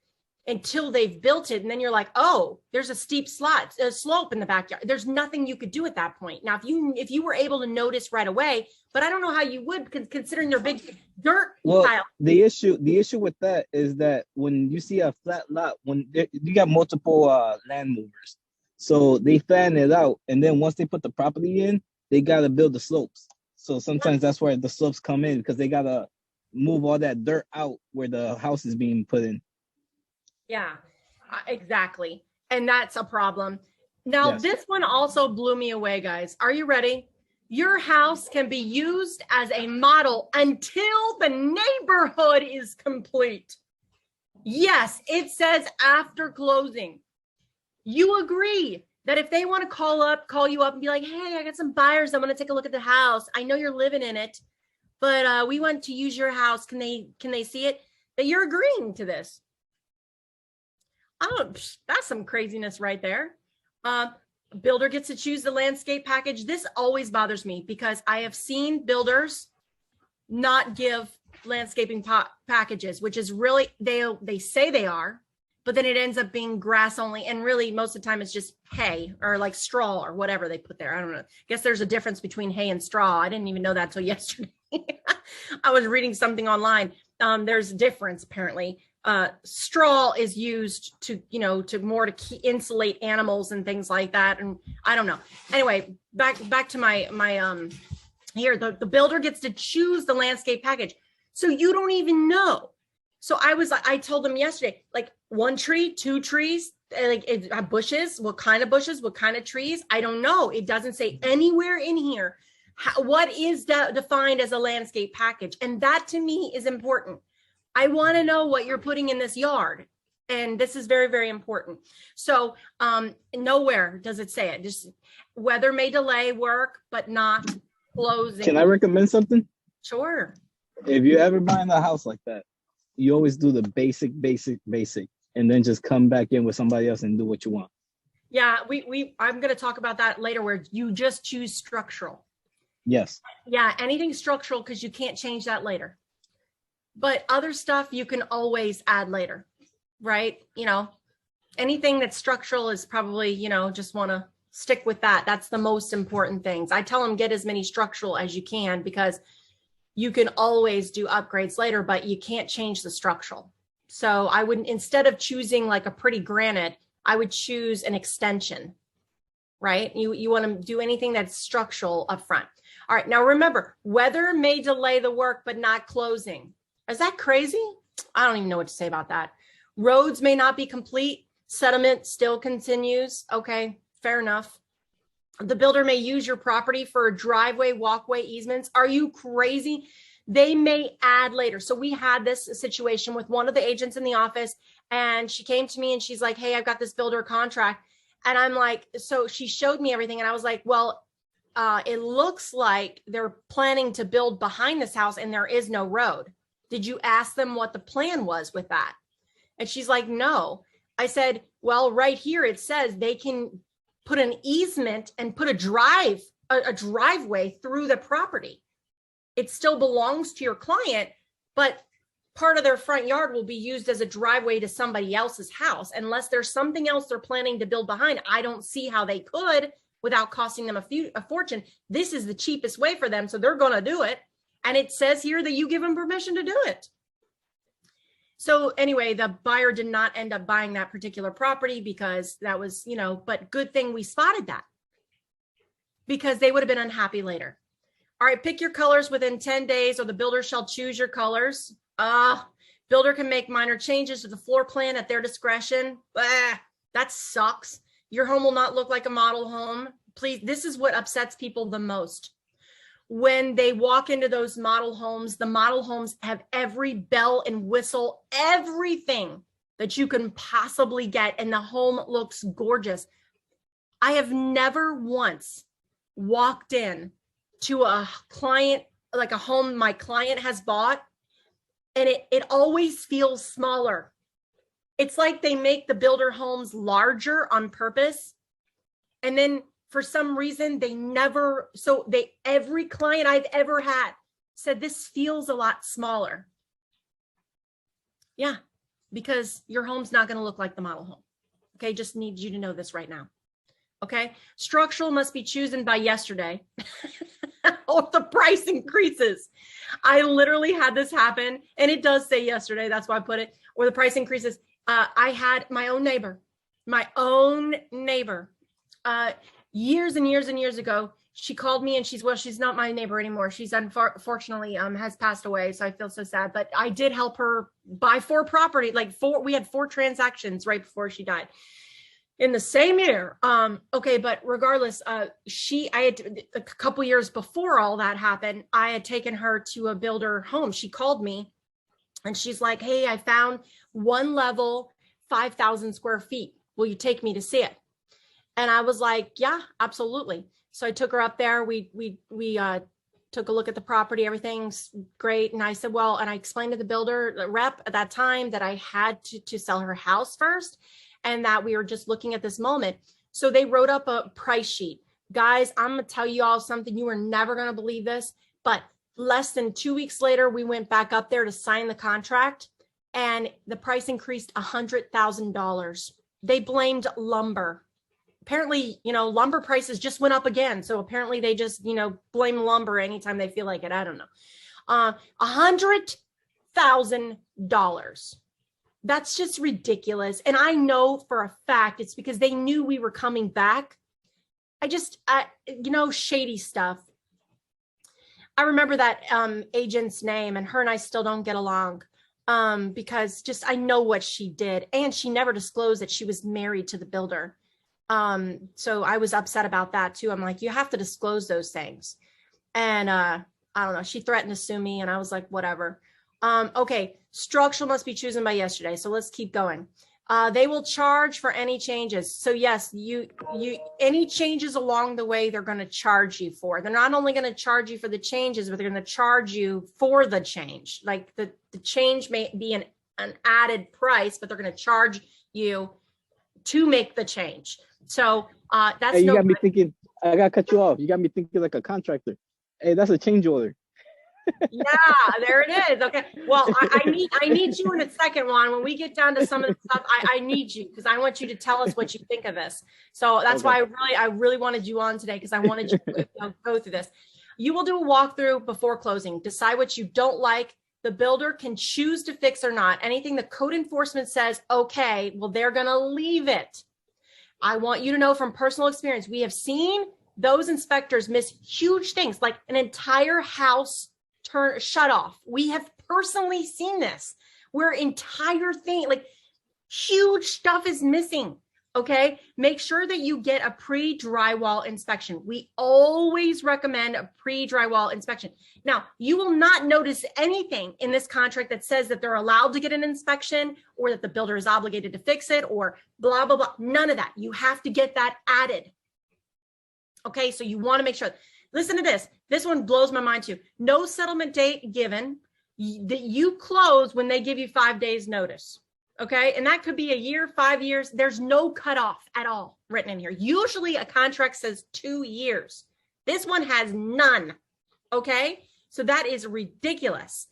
until they've built it. And then you're like, oh, there's a steep slope in the backyard. There's nothing you could do at that point. Now, if you were able to notice right away, but I don't know how you would, considering their big dirt pile. The issue with that is that when you see a flat lot, when you got multiple land movers, so they fan it out, and then once they put the property in, they gotta build the slopes. So sometimes that's where the slopes come in, because they gotta move all that dirt out where the house is being put in. Yeah, exactly. And that's a problem. Now, This one also blew me away, guys. Are you ready? Your house can be used as a model until the neighborhood is complete. Yes, it says after closing. You agree that if they want to call you up and be like, hey, I got some buyers that want to take a look at the house. I know you're living in it, but we want to use your house. Can they see it? That you're agreeing to this. Oh, that's some craziness right there. Builder gets to choose the landscape package. This always bothers me because I have seen builders not give landscaping packages, which is really, they say they are, but then it ends up being grass only. And really most of the time it's just hay or like straw or whatever they put there. I don't know. I guess there's a difference between hay and straw. I didn't even know that until yesterday. I was reading something online. There's a difference apparently. Straw is used to, to insulate animals and things like that. And I don't know. Anyway, back to my here, the builder gets to choose the landscape package. So you don't even know. So I told them yesterday, like 1 tree, 2 trees, like bushes, what kind of trees? I don't know. It doesn't say anywhere in here what is defined as a landscape package. And that to me is important. I want to know what you're putting in this yard. And this is very, very important. So nowhere does it say it. Just weather may delay work, but not closing. Can I recommend something? Sure. If you're ever buying a house like that, you always do the basic, and then just come back in with somebody else and do what you want. Yeah, I'm going to talk about that later where you just choose structural. Yes. Yeah, anything structural because you can't change that later. But other stuff you can always add later, right? Anything that's structural is probably, just want to stick with that. That's the most important things. I tell them get as many structural as you can because you can always do upgrades later, but you can't change the structural. So I wouldn't, instead of choosing like a pretty granite, I would choose an extension, right? You want to do anything that's structural up front. All right, now remember, weather may delay the work, but not closing. Is that crazy? I don't even know what to say about that. Roads may not be complete. Settlement still continues. Okay, fair enough. The builder may use your property for a driveway, walkway, easements. Are you crazy? They may add later. So we had this situation with one of the agents in the office, and she came to me and she's like, hey, I've got this builder contract. And I'm like, so she showed me everything. And I was like, well, it looks like they're planning to build behind this house and there is no road. Did you ask them what the plan was with that? And she's like, no. I said, well, right here, it says they can put an easement and put a driveway through the property. It still belongs to your client, but part of their front yard will be used as a driveway to somebody else's house. Unless there's something else they're planning to build behind, I don't see how they could without costing them a fortune. This is the cheapest way for them, so they're going to do it. And it says here that you give them permission to do it. So anyway, the buyer did not end up buying that particular property because that was, but good thing we spotted that because they would have been unhappy later. All right, pick your colors within 10 days or the builder shall choose your colors. Builder can make minor changes to the floor plan at their discretion. That sucks. Your home will not look like a model home. Please, this is what upsets people the most. When they walk into those model homes, the model homes have every bell and whistle, everything that you can possibly get, and the home looks gorgeous. I have never once walked in to a client, like a home my client has bought, and it always feels smaller. It's like they make the builder homes larger on purpose. And then for some reason, every client I've ever had said this feels a lot smaller. Yeah, because your home's not going to look like the model home. Okay, just need you to know this right now. Okay, structural must be chosen by yesterday or the price increases. I literally had this happen, and it does say yesterday, that's why I put it, or the price increases. I had my own neighbor, years and years and years ago. She called me and she's not my neighbor anymore. She's unfortunately has passed away. So I feel so sad, but I did help her buy 4 property, we had 4 transactions right before she died in the same year. Okay. But regardless, I had a couple years before all that happened, I had taken her to a builder home. She called me and she's like, hey, I found 1 level, 5,000 square feet. Will you take me to see it? And I was like, yeah, absolutely. So I took her up there. We took a look at the property. Everything's great. And I said, well, and I explained to the builder, the rep at that time, that I had to sell her house first and that we were just looking at this moment. So they wrote up a price sheet. Guys, I'm going to tell you all something. You are never going to believe this, but less than 2 weeks later, we went back up there to sign the contract and the price increased $100,000. They blamed lumber. Apparently, lumber prices just went up again. So apparently they just, blame lumber anytime they feel like it. I don't know. $100,000. That's just ridiculous. And I know for a fact it's because they knew we were coming back. Shady stuff. I remember that agent's name, and her and I still don't get along because I know what she did. And she never disclosed that she was married to the builder. So I was upset about that too. I'm like, you have to disclose those things. And I don't know, she threatened to sue me and I was like, whatever. Okay, structural must be chosen by yesterday. So let's keep going. They will charge for any changes. So yes, any changes along the way, they're going to charge you for. They're not only going to charge you for the changes, but they're going to charge you for the change. Like the change may be an added price, but they're going to charge you to make the change. So that's hey, you got me thinking. I gotta cut you off. You got me thinking like a contractor. Hey, that's a change order. Yeah, there it is. Okay. Well, I need you in a second, Juan. When we get down to some of the stuff, I need you because I want you to tell us what you think of this. So that's why I really wanted you on today because I wanted you to go through this. You will do a walkthrough before closing. Decide what you don't like. The builder can choose to fix or not. Anything the code enforcement says, okay, well, they're going to leave it. I want you to know from personal experience, we have seen those inspectors miss huge things like an entire house shut off. We have personally seen this where entire thing, like huge stuff is missing. Okay. Make sure that you get a pre-drywall inspection. We always recommend a pre-drywall inspection. Now, you will not notice anything in this contract that says that they're allowed to get an inspection or that the builder is obligated to fix it or blah, blah, blah. None of that. You have to get that added. Okay. So you want to make sure. Listen to this. This one blows my mind too. No settlement date given. That you close when they give you 5 days notice. Okay. And that could be a year, 5 years. There's no cutoff at all written in here. Usually a contract says 2 years. This one has none. Okay. So that is ridiculous.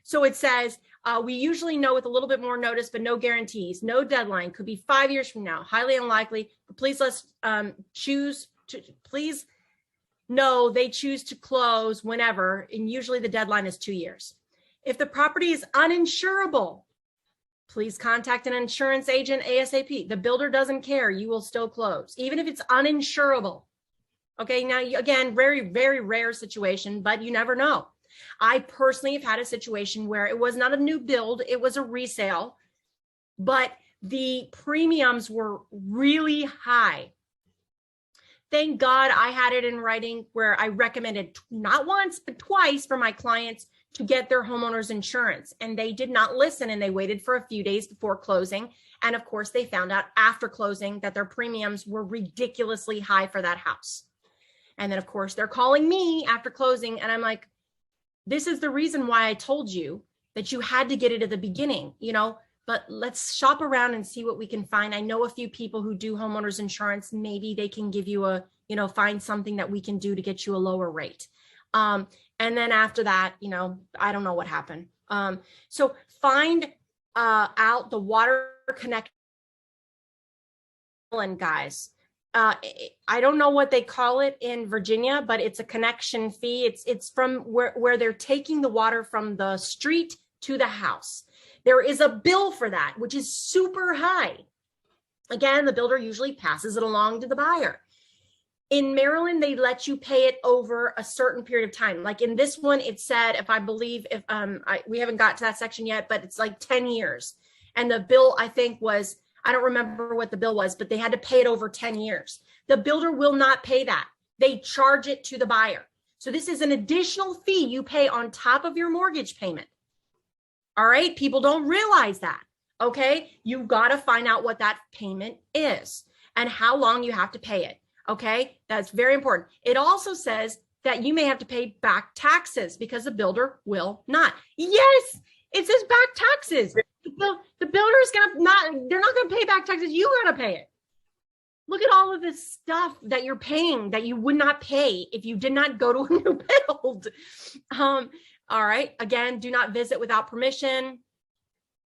So it says, we usually know with a little bit more notice, but no guarantees, no deadline, could be 5 years from now, highly unlikely. But please let's please know they choose to close whenever. And usually the deadline is 2 years. If the property is uninsurable, please contact an insurance agent ASAP. The builder doesn't care. You will still close, even if it's uninsurable. Okay. Now, again, very, very rare situation, but you never know. I personally have had a situation where it was not a new build. It was a resale, but the premiums were really high. Thank God I had it in writing where I recommended not once, but twice for my clients to get their homeowner's insurance. And they did not listen and they waited for a few days before closing. And of course, they found out after closing that their premiums were ridiculously high for that house. And then of course, they're calling me after closing. And I'm like, this is the reason why I told you that you had to get it at the beginning, but let's shop around and see what we can find. I know a few people who do homeowners insurance. Maybe they can give you find something that we can do to get you a lower rate. And then after that, I don't know what happened. So find out the water connection, guys. I don't know what they call it in Virginia, but it's a connection fee. It's from where they're taking the water from the street to the house. There is a bill for that, which is super high. Again, the builder usually passes it along to the buyer. In Maryland, they let you pay it over a certain period of time. Like in this one, it said, we haven't got to that section yet, but it's like 10 years. And the bill, I think was, I don't remember what the bill was, but they had to pay it over 10 years. The builder will not pay that. They charge it to the buyer. So this is an additional fee you pay on top of your mortgage payment. All right. People don't realize that. Okay. You've got to find out what that payment is. and how long you have to pay it. Okay, that's very important. It also says that you may have to pay back taxes because the builder will not. Yes, it says back taxes. The builder is they're not gonna pay back taxes. You gotta pay it. Look at all of this stuff that you're paying that you would not pay if you did not go to a new build. All right, again, do not visit without permission.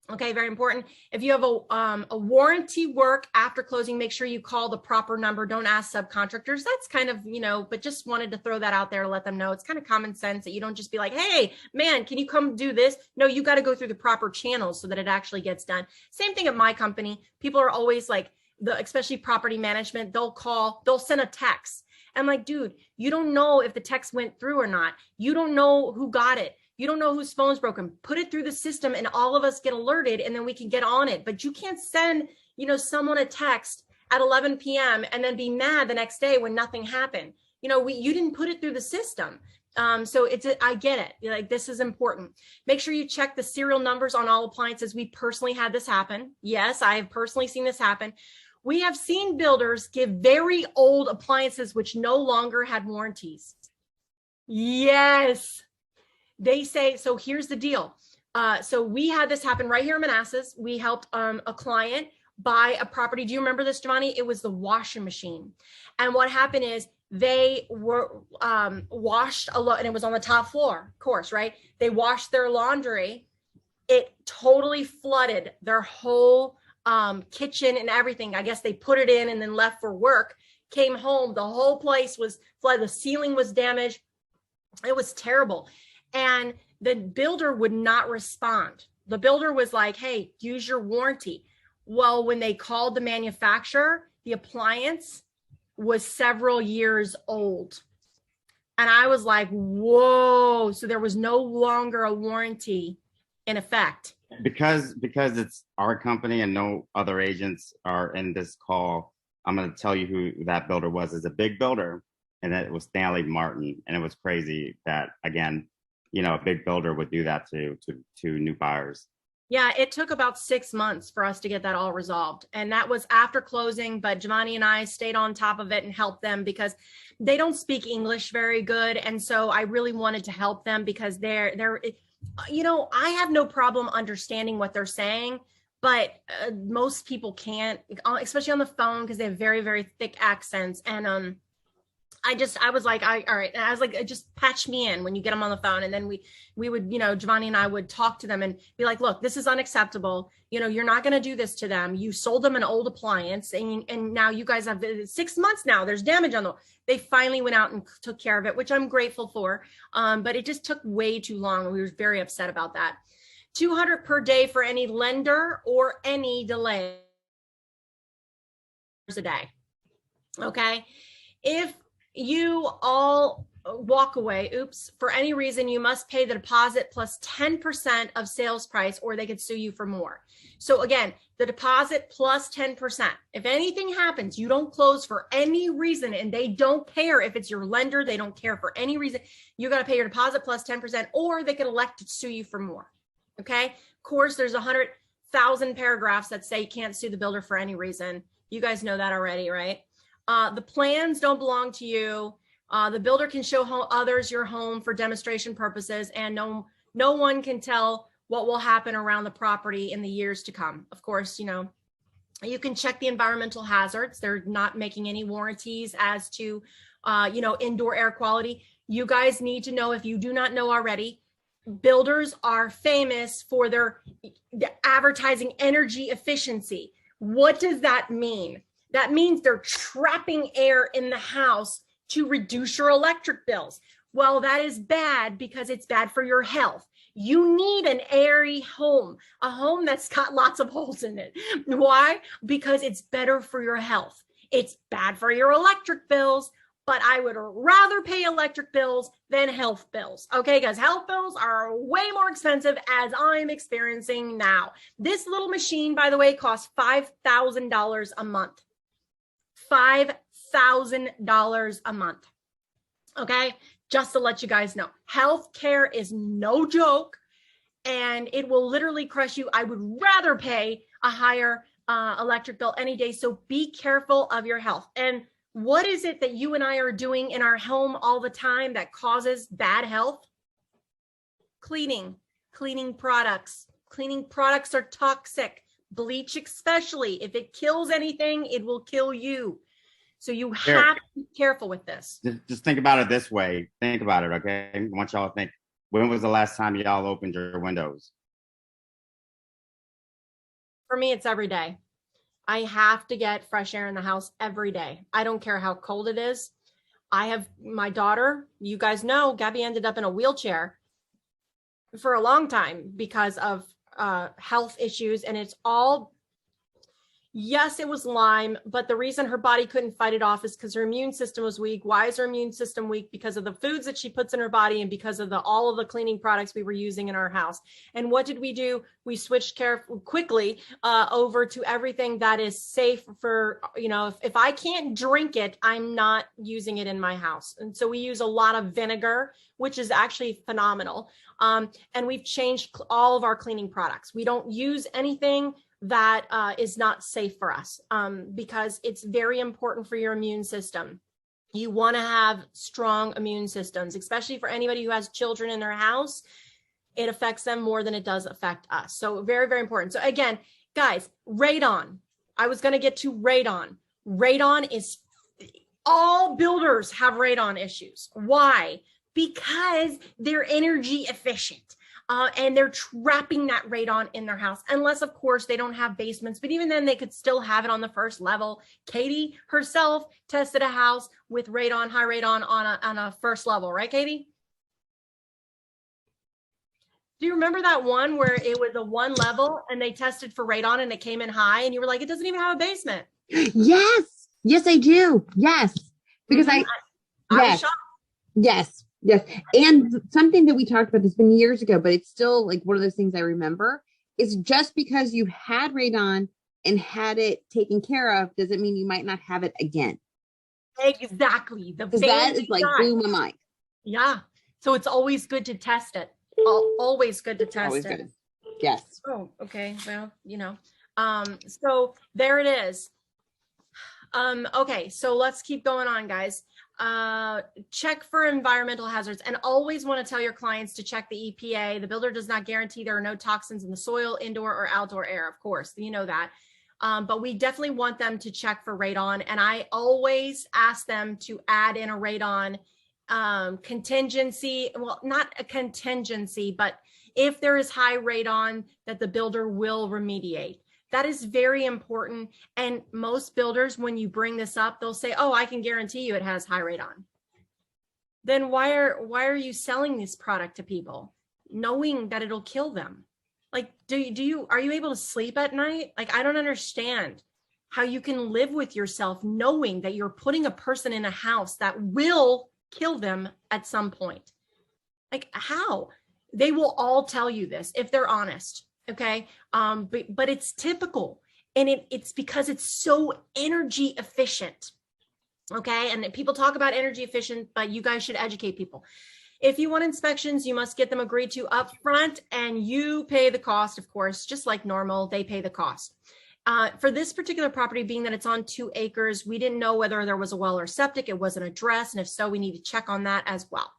Okay, very important. If you have a warranty work after closing, make sure you call the proper number. Don't ask subcontractors. That's kind of, but just wanted to throw that out there to let them know. It's kind of common sense that you don't just be like, hey, man, can you come do this? No, you got to go through the proper channels so that it actually gets done. Same thing at my company. People are always like, especially property management, they'll send a text. I'm like, dude, you don't know if the text went through or not. You don't know who got it. You don't know whose phone's broken. Put it through the system and all of us get alerted and then we can get on it. But you can't send, someone a text at 11 p.m. and then be mad the next day when nothing happened. You didn't put it through the system. So I get it. Like, this is important. Make sure you check the serial numbers on all appliances. We personally had this happen. Yes, I have personally seen this happen. We have seen builders give very old appliances which no longer had warranties. Yes. They say, so here's the deal. So we had this happen right here in Manassas. We helped a client buy a property. Do you remember this, Giovanni? It was the washing machine. And what happened is they were washed a lot, and it was on the top floor, of course, right? They washed their laundry. It totally flooded their whole kitchen and everything. I guess they put it in and then left for work, came home. The whole place was flooded. The ceiling was damaged. It was terrible. And the builder would not respond. The builder was like, hey, use your warranty. Well, when they called the manufacturer, the appliance was several years old. And I was like, whoa. So there was no longer a warranty in effect. Because it's our company and no other agents are in this call, I'm going to tell you who that builder was. It's a big builder, and it was Stanley Martin. And it was crazy that, again, a big builder would do that to new buyers. Yeah, it took about 6 months for us to get that all resolved. And that was after closing, but Giovanni and I stayed on top of it and helped them because they don't speak English very good. And so I really wanted to help them because they're I have no problem understanding what they're saying, but most people can't, especially on the phone, because they have very, very thick accents. And I was like, all right. And I was like, just patch me in when you get them on the phone. And then we would, Giovanni and I would talk to them and be like, look, this is unacceptable. You're not going to do this to them. You sold them an old appliance and now you guys have 6 months now. There's damage on them. They finally went out and took care of it, which I'm grateful for. But it just took way too long. We were very upset about that. $200 per day for any lender or any delay a day. Okay. If you all walk away, for any reason, you must pay the deposit plus 10% of sales price, or they could sue you for more. So again, the deposit plus 10%. If anything happens, you don't close for any reason, and they don't care if it's your lender, they don't care for any reason, you got to pay your deposit plus 10%, or they could elect to sue you for more. Okay. Of course, there's 100,000 paragraphs that say you can't sue the builder for any reason. You guys know that already, right? The plans don't belong to you. The builder can show others your home for demonstration purposes, and no one can tell what will happen around the property in the years to come. Of course, you can check the environmental hazards. They're not making any warranties as to, indoor air quality. You guys need to know, if you do not know already, builders are famous for their advertising energy efficiency. What does that mean? That means they're trapping air in the house to reduce your electric bills. Well, that is bad because it's bad for your health. You need an airy home, a home that's got lots of holes in it. Why? Because it's better for your health. It's bad for your electric bills, but I would rather pay electric bills than health bills. Okay, guys, health bills are way more expensive, as I'm experiencing now. This little machine, by the way, costs $5,000 a month. $5,000 a month. Okay, just to let you guys know, healthcare is no joke, and it will literally crush you. I would rather pay a higher electric bill any day. So be careful of your health. And what is it that you and I are doing in our home all the time that causes bad health? Cleaning products. Cleaning products are toxic. Bleach especially. If it kills anything, it will kill you. So you have to be careful with this. Just think about it this way. Think about it, okay? I want y'all to think. When was the last time y'all opened your windows? For me, it's every day. I have to get fresh air in the house every day. I don't care how cold it is. I have my daughter, you guys know, Gabby ended up in a wheelchair for a long time because of health issues. And it's all, yes, it was Lyme, but the reason her body couldn't fight it off is because her immune system was weak. Why is her immune system weak? Because of the foods that she puts in her body and because of all of the cleaning products we were using in our house. And what did we do? We switched quickly over to everything that is safe for, if I can't drink it, I'm not using it in my house. And so we use a lot of vinegar, which is actually phenomenal. And we've changed all of our cleaning products. We don't use anything that is not safe for us because it's very important for your immune system. You want to have strong immune systems, especially for anybody who has children in their house. It affects them more than it does affect us. So very, very important. So again, guys, radon. I was going to get to radon. Radon is, all builders have radon issues. Why? Because they're energy efficient. And they're trapping that radon in their house, unless, of course, they don't have basements. But even then, they could still have it on the first level. Katie herself tested a house with radon, high radon on a first level, right, Katie? Do you remember that one where it was a one level and they tested for radon and it came in high and you were like, it doesn't even have a basement? Yes, I do. Yes, because I was shocked. Yes. And something that we talked about, it's been years ago, but it's still like one of those things I remember, is just because you had radon and had it taken care of doesn't mean you might not have it again. Exactly. Because that is like blew my mind. Yeah. So it's always good to test it. Always good to test it. Good. Yes. Oh, okay. Well, so there it is. Okay. So let's keep going on, guys. Check for environmental hazards, and always want to tell your clients to check the EPA. The builder does not guarantee there are no toxins in the soil, indoor or outdoor air, of course, you know that. But we definitely want them to check for radon. And I always ask them to add in a radon contingency. Well, not a contingency, but if there is high radon, that the builder will remediate. That is very important. And most builders, when you bring this up, they'll say, oh, I can guarantee you it has high radon. Then why are you selling this product to people knowing that it'll kill them? Like, are you able to sleep at night? Like, I don't understand how you can live with yourself knowing that you're putting a person in a house that will kill them at some point. Like, how? They will all tell you this if they're honest. Okay. But it's typical, and it's because it's so energy efficient. Okay. And people talk about energy efficient, but you guys should educate people. If you want inspections, you must get them agreed to up front, and you pay the cost, of course, just like normal, they pay the cost. For this particular property, being that it's on 2 acres, we didn't know whether there was a well or septic. It wasn't addressed. And if so, we need to check on that as well.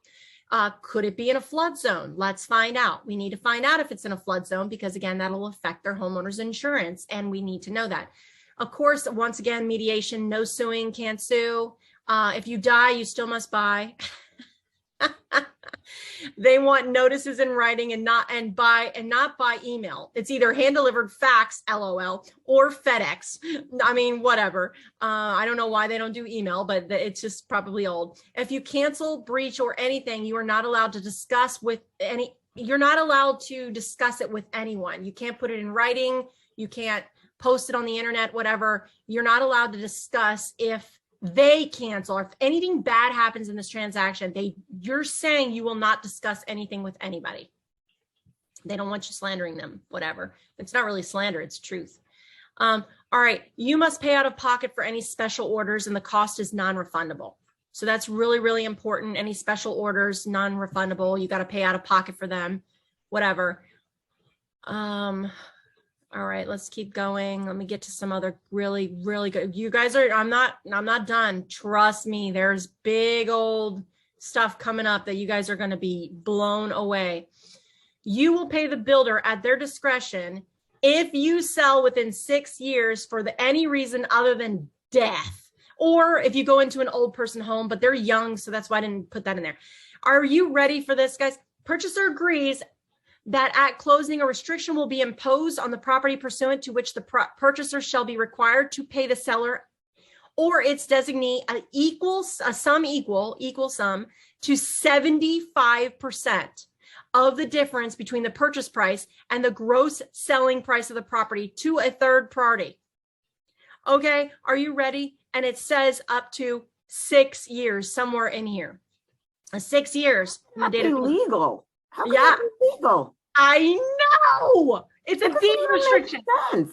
Could it be in a flood zone? Let's find out. We need to find out if it's in a flood zone, because again, that'll affect their homeowner's insurance, and we need to know that. Of course, once again, mediation, no suing, can't sue. If you die, you still must buy. They want notices in writing and not by email. It's either hand delivered fax, LOL, or FedEx. I mean, whatever. I don't know why they don't do email, but it's just probably old. If you cancel, breach, or anything, you are not allowed to discuss you're not allowed to discuss it with anyone. You can't put it in writing. You can't post it on the internet, whatever. You're not allowed to discuss if they cancel, or if anything bad happens in this transaction, you're saying you will not discuss anything with anybody. They don't want you slandering them, whatever. It's not really slander, it's truth. All right, you must pay out of pocket for any special orders, and the cost is non-refundable. So that's really, really important. Any special orders, non-refundable. You got to pay out of pocket for them, whatever. All All right, let's keep going. Let me get to some other really, really good. You guys are, I'm not done. Trust me, there's big old stuff coming up that you guys are going to be blown away. You will pay the builder at their discretion if you sell within 6 years for any reason other than death, or if you go into an old person home, but they're young, so that's why I didn't put that in there. Are you ready for this, guys? Purchaser agrees that at closing a restriction will be imposed on the property pursuant to which the purchaser shall be required to pay the seller or its designee a sum equal sum to 75% of the difference between the purchase price and the gross selling price of the property to a third party. Okay, are you ready? And it says up to 6 years somewhere in here. 6 years. That's illegal. How can Yeah. that be legal? I know. It's a deed restriction. Sense.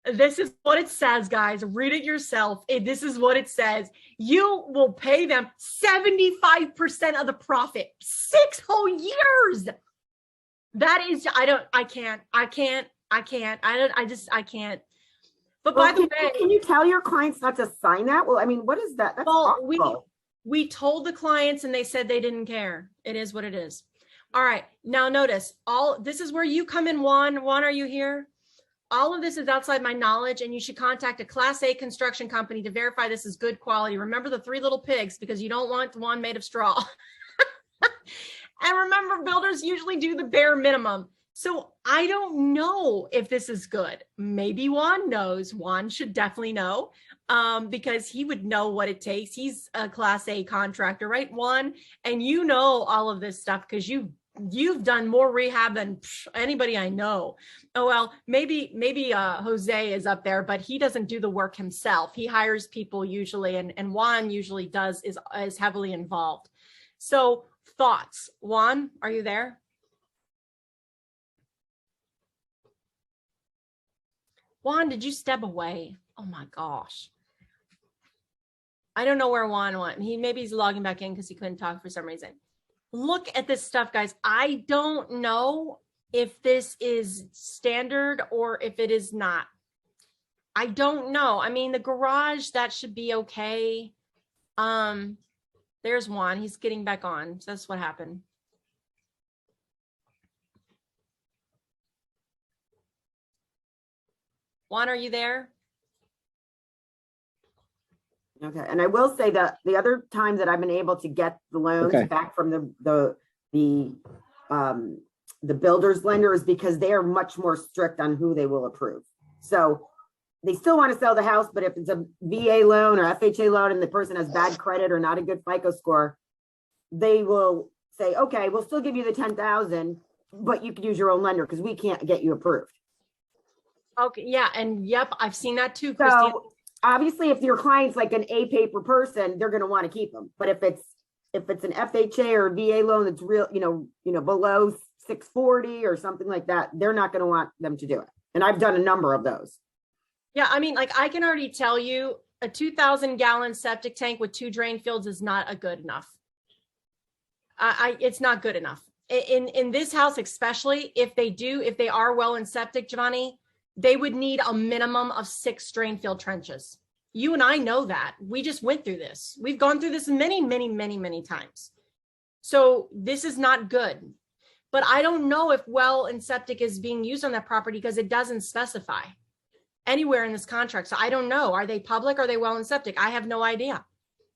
This is what it says, guys. Read it yourself. This is what it says. You will pay them 75% of the profit. 6 whole years. That is, I can't. But by the way, can you tell your clients not to sign that? Well, I mean, what is that? That's awful. we told the clients and they said they didn't care. It is what it is. All right. Now notice this is where you come in, Juan. Juan, are you here? All of this is outside my knowledge, and you should contact a Class A construction company to verify this is good quality. Remember the 3 little pigs, because you don't want one made of straw. And remember, builders usually do the bare minimum. So I don't know if this is good. Maybe Juan knows. Juan should definitely know, because he would know what it takes. He's a Class A contractor, right, Juan? And you know all of this stuff because you've done more rehab than anybody I know. Oh, well, maybe Jose is up there, but he doesn't do the work himself. He hires people usually, and Juan usually is heavily involved. So thoughts, Juan, are you there? Juan, did you step away? Oh my gosh. I don't know where Juan went. Maybe he's logging back in because he couldn't talk for some reason. Look at this stuff, guys. I don't know if this is standard or if it is not. I don't know. I mean, the garage, that should be okay. There's Juan. He's getting back on. So that's what happened. Juan, are you there? Okay, and I will say that the other time that I've been able to get the loans back from the builder's lender is because they are much more strict on who they will approve. So they still want to sell the house, but if it's a VA loan or FHA loan and the person has bad credit or not a good FICO score, they will say, okay, we'll still give you the 10,000, but you can use your own lender because we can't get you approved. Okay, yeah, and yep, I've seen that too, So Christine. obviously, if your client's like an A paper person, they're going to want to keep them. But if it's an FHA or a VA loan that's real, below 640 or something like that, they're not going to want them to do it. And I've done a number of those. Yeah, I mean, like I can already tell you a 2,000-gallon septic tank with 2 drain fields is not good enough. It's not good enough. In this house, especially if they are well in septic, Giovanni, they would need a minimum of 6 drain field trenches. You and I know that. We just went through this. We've gone through this many, many, many, many times. So this is not good. But I don't know if well and septic is being used on that property because it doesn't specify anywhere in this contract. So I don't know. Are they public? Are they well and septic? I have no idea.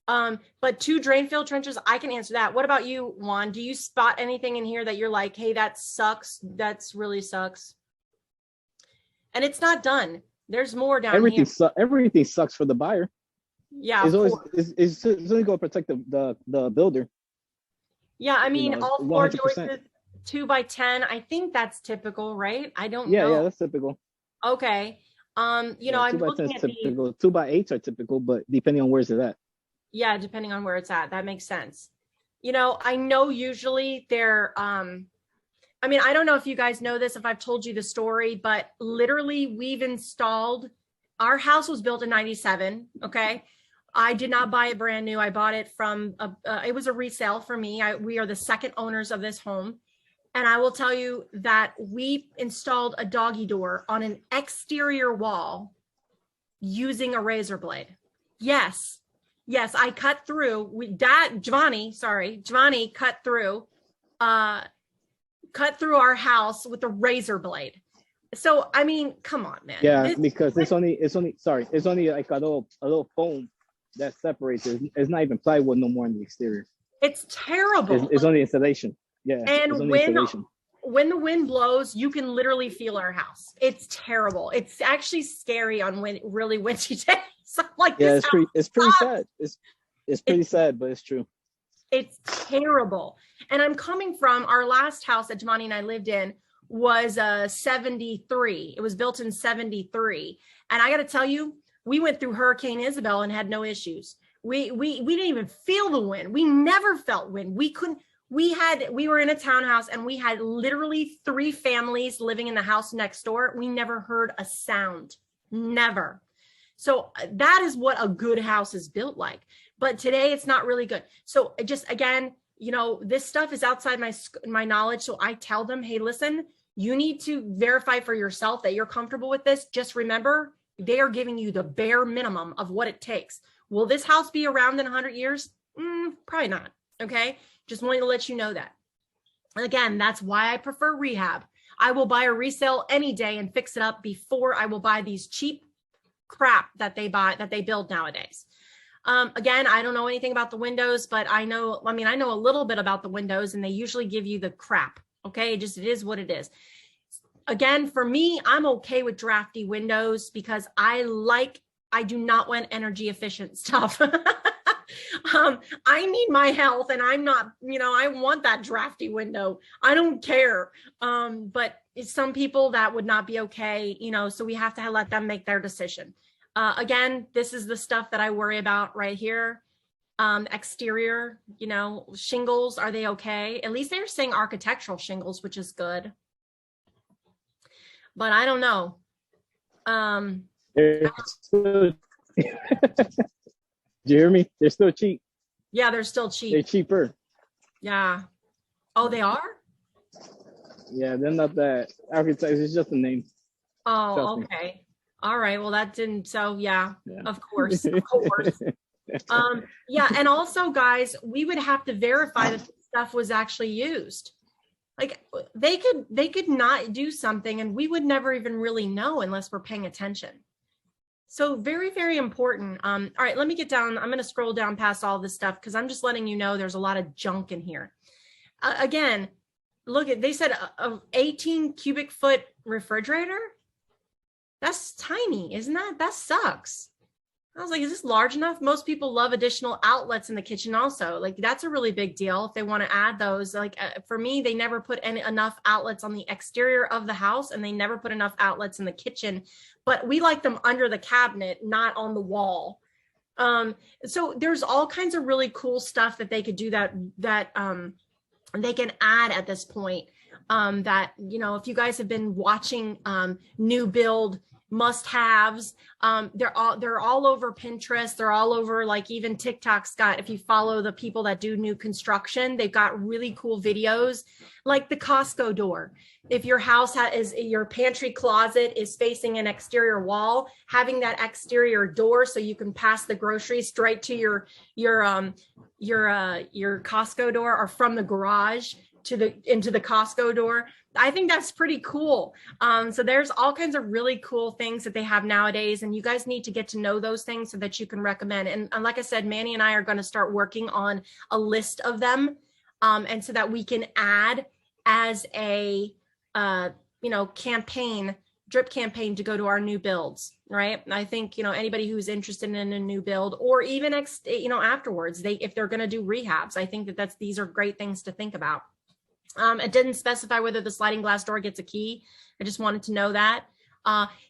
But 2 drain field trenches, I can answer that. What about you, Juan? Do you spot anything in here that you're like, hey, that sucks? That's really sucks. And it's not done. There's more down here. Everything sucks for the buyer. Yeah. It's only going to protect the builder. Yeah, I mean, all 4 100%. joists, 2 by 10. I think that's typical, right? I don't know. Yeah, that's typical. Okay. I'm 2 by looking 10 at is typical. 2 by 8s are typical, but depending on where's it at. Yeah, depending on where it's at. That makes sense. I know usually they're, I don't know if you guys know this, if I've told you the story, but literally we've installed, our house was built in 97. Okay. I did not buy it brand new. I bought it from, it was a resale for me. We are the second owners of this home. And I will tell you that we installed a doggy door on an exterior wall using a razor blade. Yes. Yes, I cut through. Giovanni cut through our house with a razor blade. So I mean, come on, man. Yeah, because it's only like a little foam that separates it. It's not even plywood no more on the exterior. It's terrible. It's only insulation. Yeah. And when the wind blows, you can literally feel our house. It's terrible. It's actually scary on really windy days. Like, yeah, it's pretty sad. It's pretty sad, but it's true. It's terrible. And I'm coming from our last house that Giovanni and I lived in was 73. It was built in 73. And I got to tell you, we went through Hurricane Isabel and had no issues. We didn't even feel the wind. We never felt wind. We were in a townhouse and we had literally 3 families living in the house next door. We never heard a sound. Never. So that is what a good house is built like. But today it's not really good. So just again, this stuff is outside my knowledge. So I tell them, hey, listen, you need to verify for yourself that you're comfortable with this. Just remember, they are giving you the bare minimum of what it takes. Will this house be around in 100 years? Probably not. Okay. Just wanted to let you know that. Again, that's why I prefer rehab. I will buy a resale any day and fix it up before I will buy these cheap crap that they build nowadays. Again, I don't know anything about the windows, but I know a little bit about the windows, and they usually give you the crap. Okay. It is what it is. Again, for me, I'm okay with drafty windows because I do not want energy efficient stuff. I need my health, and I'm not, I want that drafty window. I don't care. But some people that would not be okay, so we have to let them make their decision. Again, this is the stuff that I worry about right here. Exterior, shingles, are they okay? At least they're saying architectural shingles, which is good. But I don't know. Do you hear me? They're still cheap. Yeah, they're still cheap. They're cheaper. Yeah. Oh, they are? Yeah, they're not that architects. It's just a name. Oh, okay. All right. Well, that didn't. So yeah. Of course. Yeah. And also, guys, we would have to verify that the stuff was actually used. Like they could not do something and we would never even really know unless we're paying attention. So very, very important. All right, let me get down. I'm going to scroll down past all this stuff because I'm just letting you know there's a lot of junk in here. Again, they said a 18 cubic foot refrigerator. That's tiny, isn't that? That sucks. I was like, is this large enough? Most people love additional outlets in the kitchen also. Like that's a really big deal if they want to add those. Like for me, they never put enough outlets on the exterior of the house and they never put enough outlets in the kitchen, but we like them under the cabinet, not on the wall. So there's all kinds of really cool stuff that they could do that they can add at this point. That, if you guys have been watching new build must-haves, they're all over Pinterest. They're all over, like even TikTok, Scott. If you follow the people that do new construction, they've got really cool videos, like the Costco door. If your house your pantry closet is facing an exterior wall, having that exterior door so you can pass the groceries straight to your Costco door or from the garage into the Costco door. I think that's pretty cool. So there's all kinds of really cool things that they have nowadays, and you guys need to get to know those things so that you can recommend. And like I said, Manny and I are going to start working on a list of them, and so that we can add as a drip campaign to go to our new builds, right? And I think anybody who's interested in a new build, or even afterwards, if they're going to do rehabs, I think these are great things to think about. It didn't specify whether the sliding glass door gets a key. I just wanted to know that.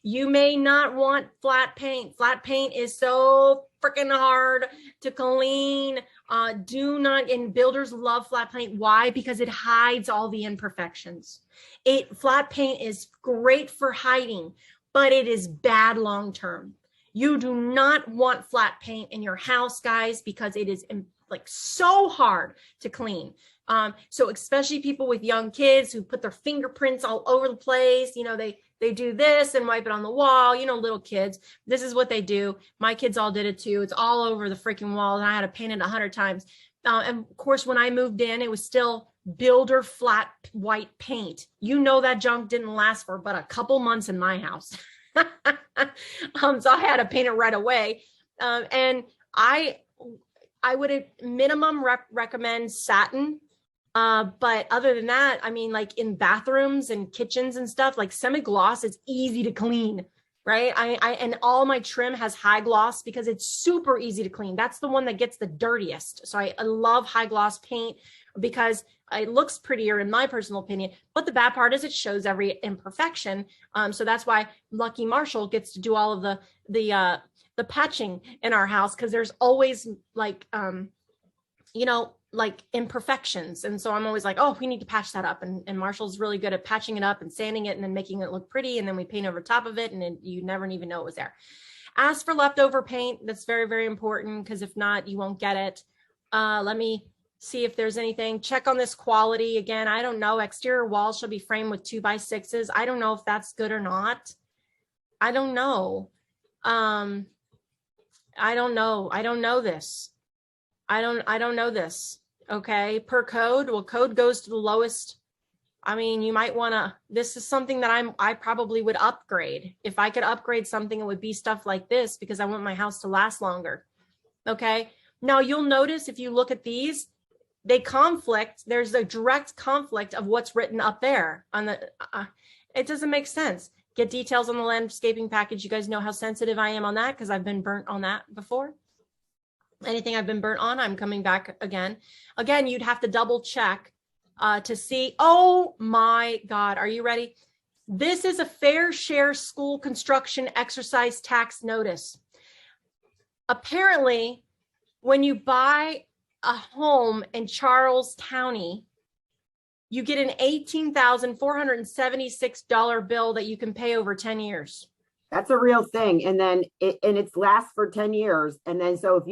You may not want flat paint. Flat paint is so freaking hard to clean. And builders love flat paint. Why? Because it hides all the imperfections. Flat paint is great for hiding, but it is bad long-term. You do not want flat paint in your house, guys, because it is like so hard to clean. So especially people with young kids who put their fingerprints all over the place, they do this and wipe it on the wall, little kids, this is what they do. My kids all did it too. It's all over the freaking wall, and I had to paint it 100 times. And of course, when I moved in, it was still builder flat white paint. That junk didn't last for but a couple months in my house. So I had to paint it right away. And I would at minimum recommend satin. But other than that, I mean, like in bathrooms and kitchens and stuff, like semi-gloss is easy to clean, right? And all my trim has high gloss because it's super easy to clean. That's the one that gets the dirtiest. So I love high gloss paint because it looks prettier in my personal opinion. But the bad part is it shows every imperfection. So that's why Lucky Marshall gets to do all of the patching in our house, because there's always like imperfections. And so I'm always like, oh, we need to patch that up. And Marshall's really good at patching it up and sanding it and then making it look pretty. And then we paint over top of it, and then you never even know it was there. Ask for leftover paint. That's very, very important, because if not, you won't get it. Let me see if there's anything. Check on this quality. Again, I don't know. Exterior walls shall be framed with 2x6s. I don't know if that's good or not. I don't know. I don't know. I don't know this. I don't know this. Okay. Per code. Well, code goes to the lowest. I mean, you might want to, this is something that I probably would upgrade. If I could upgrade something, it would be stuff like this, because I want my house to last longer. Okay. Now you'll notice if you look at these, they conflict. There's a direct conflict of what's written up there on the, it doesn't make sense. Get details on the landscaping package. You guys know how sensitive I am on that, because I've been burnt on that before. Anything I've been burnt on, I'm coming back again. Again, you'd have to double check to see. Oh my God, are you ready? This is a fair share school construction exercise tax notice. Apparently, when you buy a home in Charles County, you get an $18,476 bill that you can pay over 10 years. That's a real thing. And then it lasts for 10 years. And then so if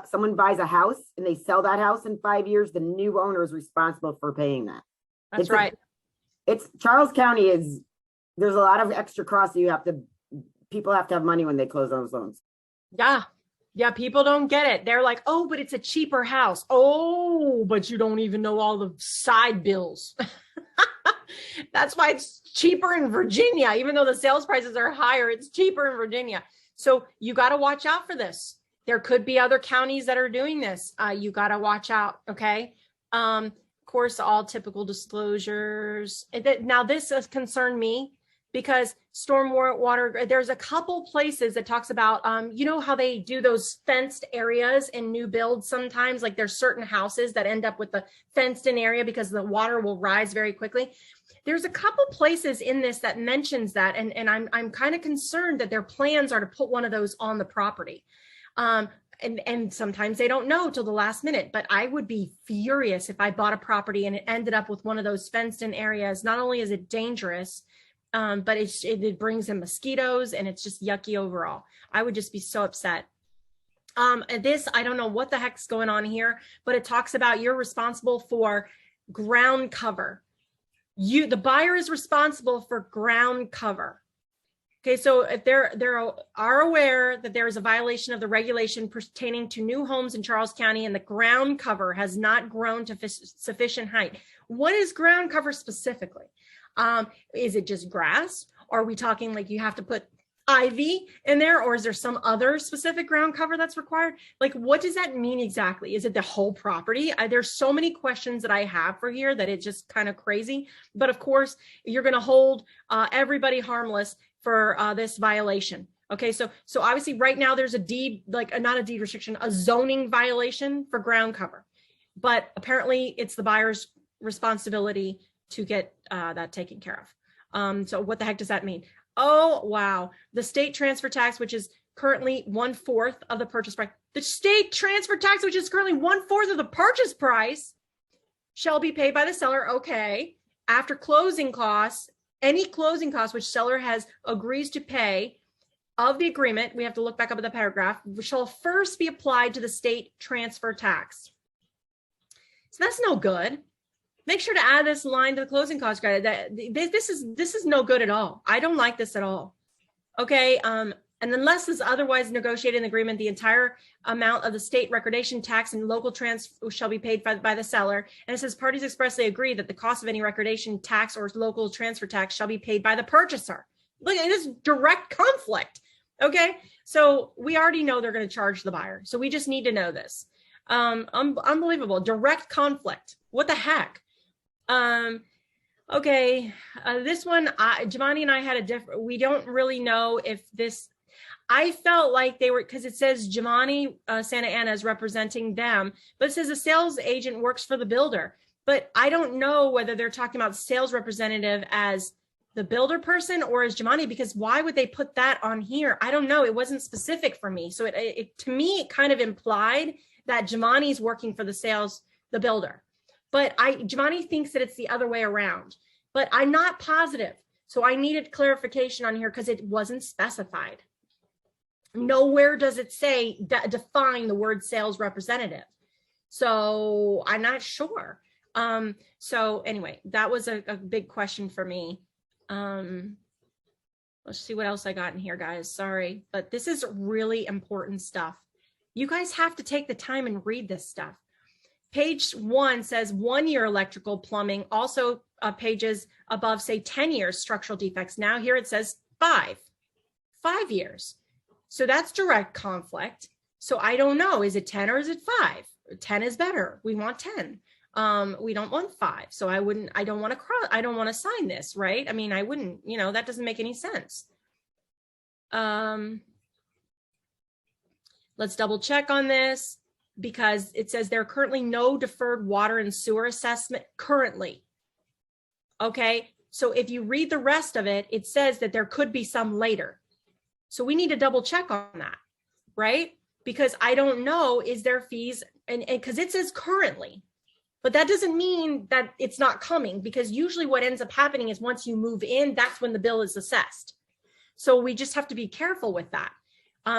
someone buys a house and they sell that house in 5 years, the new owner is responsible for paying that. That's right. It's Charles County there's a lot of extra costs. People have to have money when they close those loans. Yeah. Yeah. People don't get it. They're like, oh, but it's a cheaper house. Oh, but you don't even know all the side bills. That's why it's cheaper in Virginia. Even though the sales prices are higher, it's cheaper in Virginia. So you got to watch out for this. There could be other counties that are doing this. You got to watch out. Okay. Of course, all typical disclosures. Now this has concerned me, because stormwater, there's a couple places that talks about, you know how they do those fenced areas in new builds sometimes, like there's certain houses that end up with the fenced in area because the water will rise very quickly. There's a couple places in this that mentions that, and I'm kind of concerned that their plans are to put one of those on the property. And sometimes they don't know till the last minute, but I would be furious if I bought a property and it ended up with one of those fenced in areas. Not only is it dangerous, but it brings in mosquitoes, and it's just yucky overall. I would just be so upset. This, I don't know what the heck's going on here, but it talks about you're responsible for ground cover. The buyer is responsible for ground cover. Okay, so if they are aware that there is a violation of the regulation pertaining to new homes in Charles County and the ground cover has not grown to sufficient height. What is ground cover specifically? Is it just grass? Are we talking like you have to put ivy in there, or is there some other specific ground cover that's required? Like, what does that mean exactly? Is it the whole property? There's so many questions that I have for here that it's just kind of crazy. But of course, you're going to hold everybody harmless for this violation. Okay, so obviously right now there's a deed, not a deed restriction, a zoning violation for ground cover. But apparently it's the buyer's responsibility to get that taken care of. So what the heck does that mean? Oh, wow. The state transfer tax, which is currently 1/4 of the purchase price. The state transfer tax, which is currently 1/4 of the purchase price, shall be paid by the seller. Okay. After closing costs, any closing costs which seller agrees to pay of the agreement, we have to look back up at the paragraph, shall first be applied to the state transfer tax. So that's no good. Make sure to add this line to the closing cost credit. This is no good at all. I don't like this at all. Okay. And unless is otherwise negotiated in the agreement, the entire amount of the state recordation tax and local transfer shall be paid by the seller. And it says parties expressly agree that the cost of any recordation tax or local transfer tax shall be paid by the purchaser. Look at this direct conflict. Okay. So we already know they're going to charge the buyer. So we just need to know this. Unbelievable. Direct conflict. What the heck? Okay. This one, Giovanni and I had a different, we don't really know if this, I felt like they were, because it says Giovanni Santa Ana is representing them, but it says a sales agent works for the builder. But I don't know whether they're talking about sales representative as the builder person or as Giovanni, because why would they put that on here? I don't know. It wasn't specific for me. So it to me, it kind of implied that Giovanni's working for the builder. But Giovanni thinks that it's the other way around, but I'm not positive. So I needed clarification on here because it wasn't specified. Nowhere does it say define the word sales representative. So I'm not sure. So anyway, that was a big question for me. Let's see what else I got in here, guys. Sorry, but this is really important stuff. You guys have to take the time and read this stuff. Page 1 says 1 year electrical plumbing. Also pages above say 10 years structural defects. Now here it says 5 years. So that's direct conflict. So I don't know, is it 10 or is it 5? 10 is better. We want 10. We don't want 5. So I don't want to sign this, right? I mean, I wouldn't, that doesn't make any sense. Let's double check on this because it says there are currently no deferred water and sewer assessment currently. Okay. So if you read the rest of it, it says that there could be some later. So we need to double check on that, right? Because I don't know, is there fees? And because it says currently, but that doesn't mean that it's not coming, because usually what ends up happening is once you move in, that's when the bill is assessed. So we just have to be careful with that.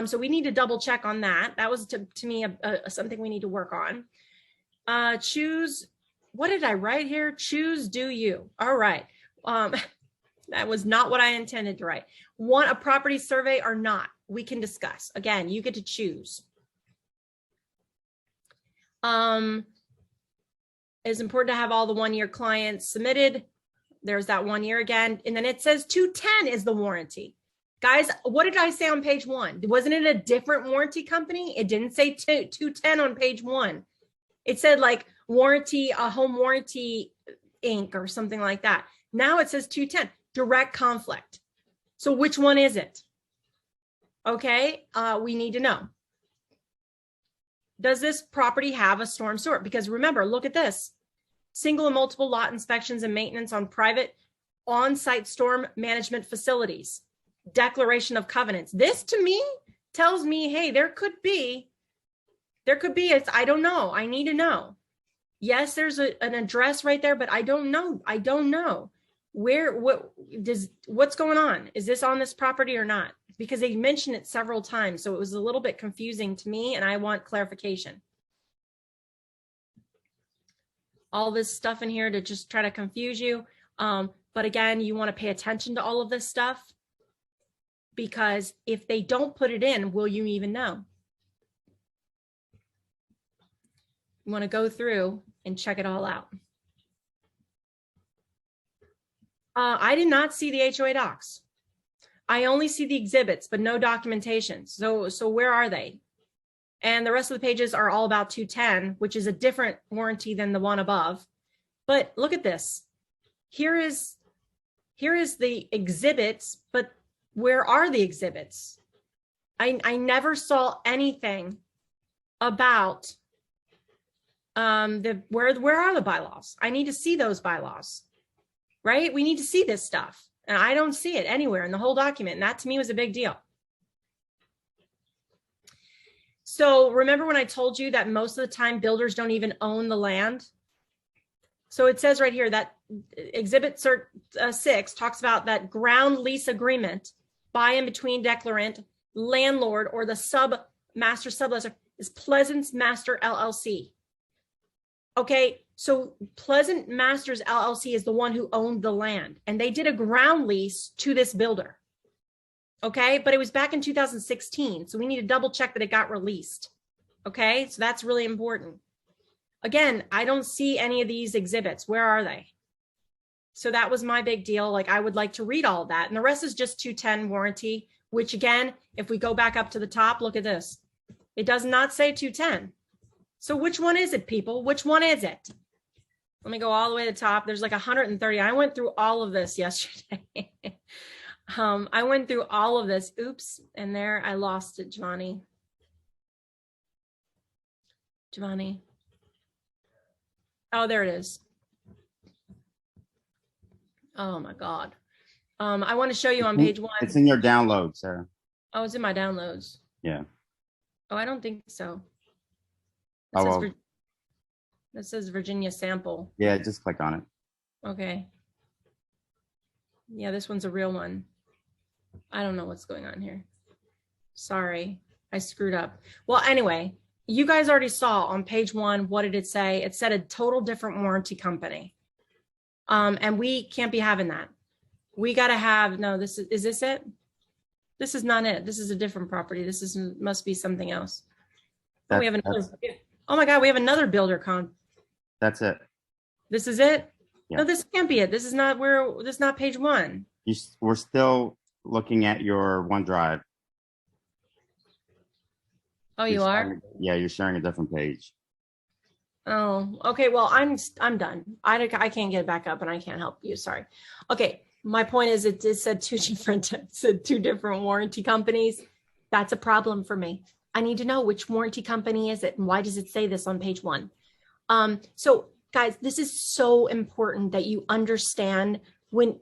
So we need to double check on that. That was to me something we need to work on. Choose, what did I write here? Choose, do you. All right. That was not what I intended to write. Want a property survey or not? We can discuss. Again, you get to choose. It's important to have all the 1 year clients submitted. There's that 1 year again. And then it says 210 is the warranty. Guys, what did I say on page 1? Wasn't it a different warranty company? It didn't say 210 on page 1. It said like warranty, a home warranty Inc. or something like that. Now it says 210, direct conflict. So which one is it? Okay, we need to know. Does this property have a storm sewer? Because remember, look at this. Single and multiple lot inspections and maintenance on private on-site storm management facilities. Declaration of covenants. This to me tells me, hey, there could be, I don't know. I need to know. Yes, there's an address right there, but I don't know. I don't know what's going on. Is this on this property or not? Because they mentioned it several times. So it was a little bit confusing to me and I want clarification. All this stuff in here to just try to confuse you. But again, you want to pay attention to all of this stuff, because if they don't put it in, will you even know? You want to go through and check it all out. I did not see the HOA docs. I only see the exhibits, but no documentation. So where are they? And the rest of the pages are all about 210, which is a different warranty than the one above. But look at this. Here is the exhibits, but where are the exhibits? I never saw anything about where are the bylaws? I need to see those bylaws, right? We need to see this stuff. And I don't see it anywhere in the whole document. And that to me was a big deal. So remember when I told you that most of the time builders don't even own the land? So it says right here that Exhibit 6 talks about that ground lease agreement by and between declarant, landlord, or the master sublessor is Pleasance Master LLC. Okay, so Pleasant Masters LLC is the one who owned the land, and they did a ground lease to this builder. Okay, but it was back in 2016, so we need to double check that it got released. Okay, so that's really important. Again, I don't see any of these exhibits. Where are they? So that was my big deal. Like, I would like to read all of that. And the rest is just 210 warranty, which again, if we go back up to the top, look at this. It does not say 210. So which one is it, people? Which one is it? Let me go all the way to the top. There's like 130. I went through all of this yesterday. I went through all of this. Oops. And there I lost it, Giovanni. Giovanni. Oh, there it is. Oh my God. I want to show you on page 1. It's in your download, Sarah. Oh, it's in my downloads. Yeah. Oh, I don't think so. Oh, well. That says Virginia sample. Yeah, just click on it. Okay. Yeah, this one's a real one. I don't know what's going on here. Sorry, I screwed up. Well, anyway, you guys already saw on page 1, what did it say? It said a total different warranty company. And we can't be having that. We got to have, no, is this it? This is not it. This is a different property. Must be something else. Oh, we have another. Oh my God, we have another builder con. That's it. This is it? Yeah. No, this can't be it. This is not page 1. We're still looking at your OneDrive. Oh, you are? Yeah, you're sharing a different page. Oh, okay. Well, I'm done. I can't get it back up and I can't help you. Sorry. Okay. My point is it said two different warranty companies. That's a problem for me. I need to know which warranty company is it and why does it say this on page 1? So guys, this is so important that you understand when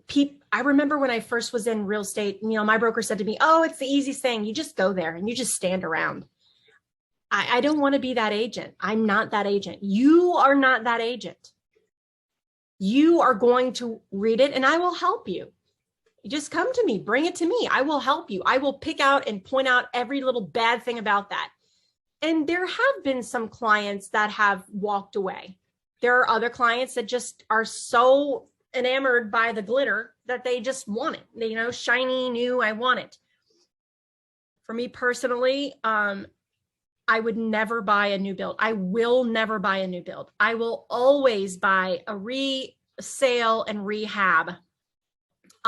I remember when I first was in real estate, my broker said to me, oh, it's the easiest thing. You just go there and you just stand around. I don't want to be that agent. I'm not that agent. You are not that agent. You are going to read it and I will help you. You just come to me, bring it to me. I will help you. I will pick out and point out every little bad thing about that. And there have been some clients that have walked away. There are other clients that just are so enamored by the glitter that they just want it. Shiny, new, I want it. For me personally, I would never buy a new build. I will never buy a new build. I will always buy a resale and rehab.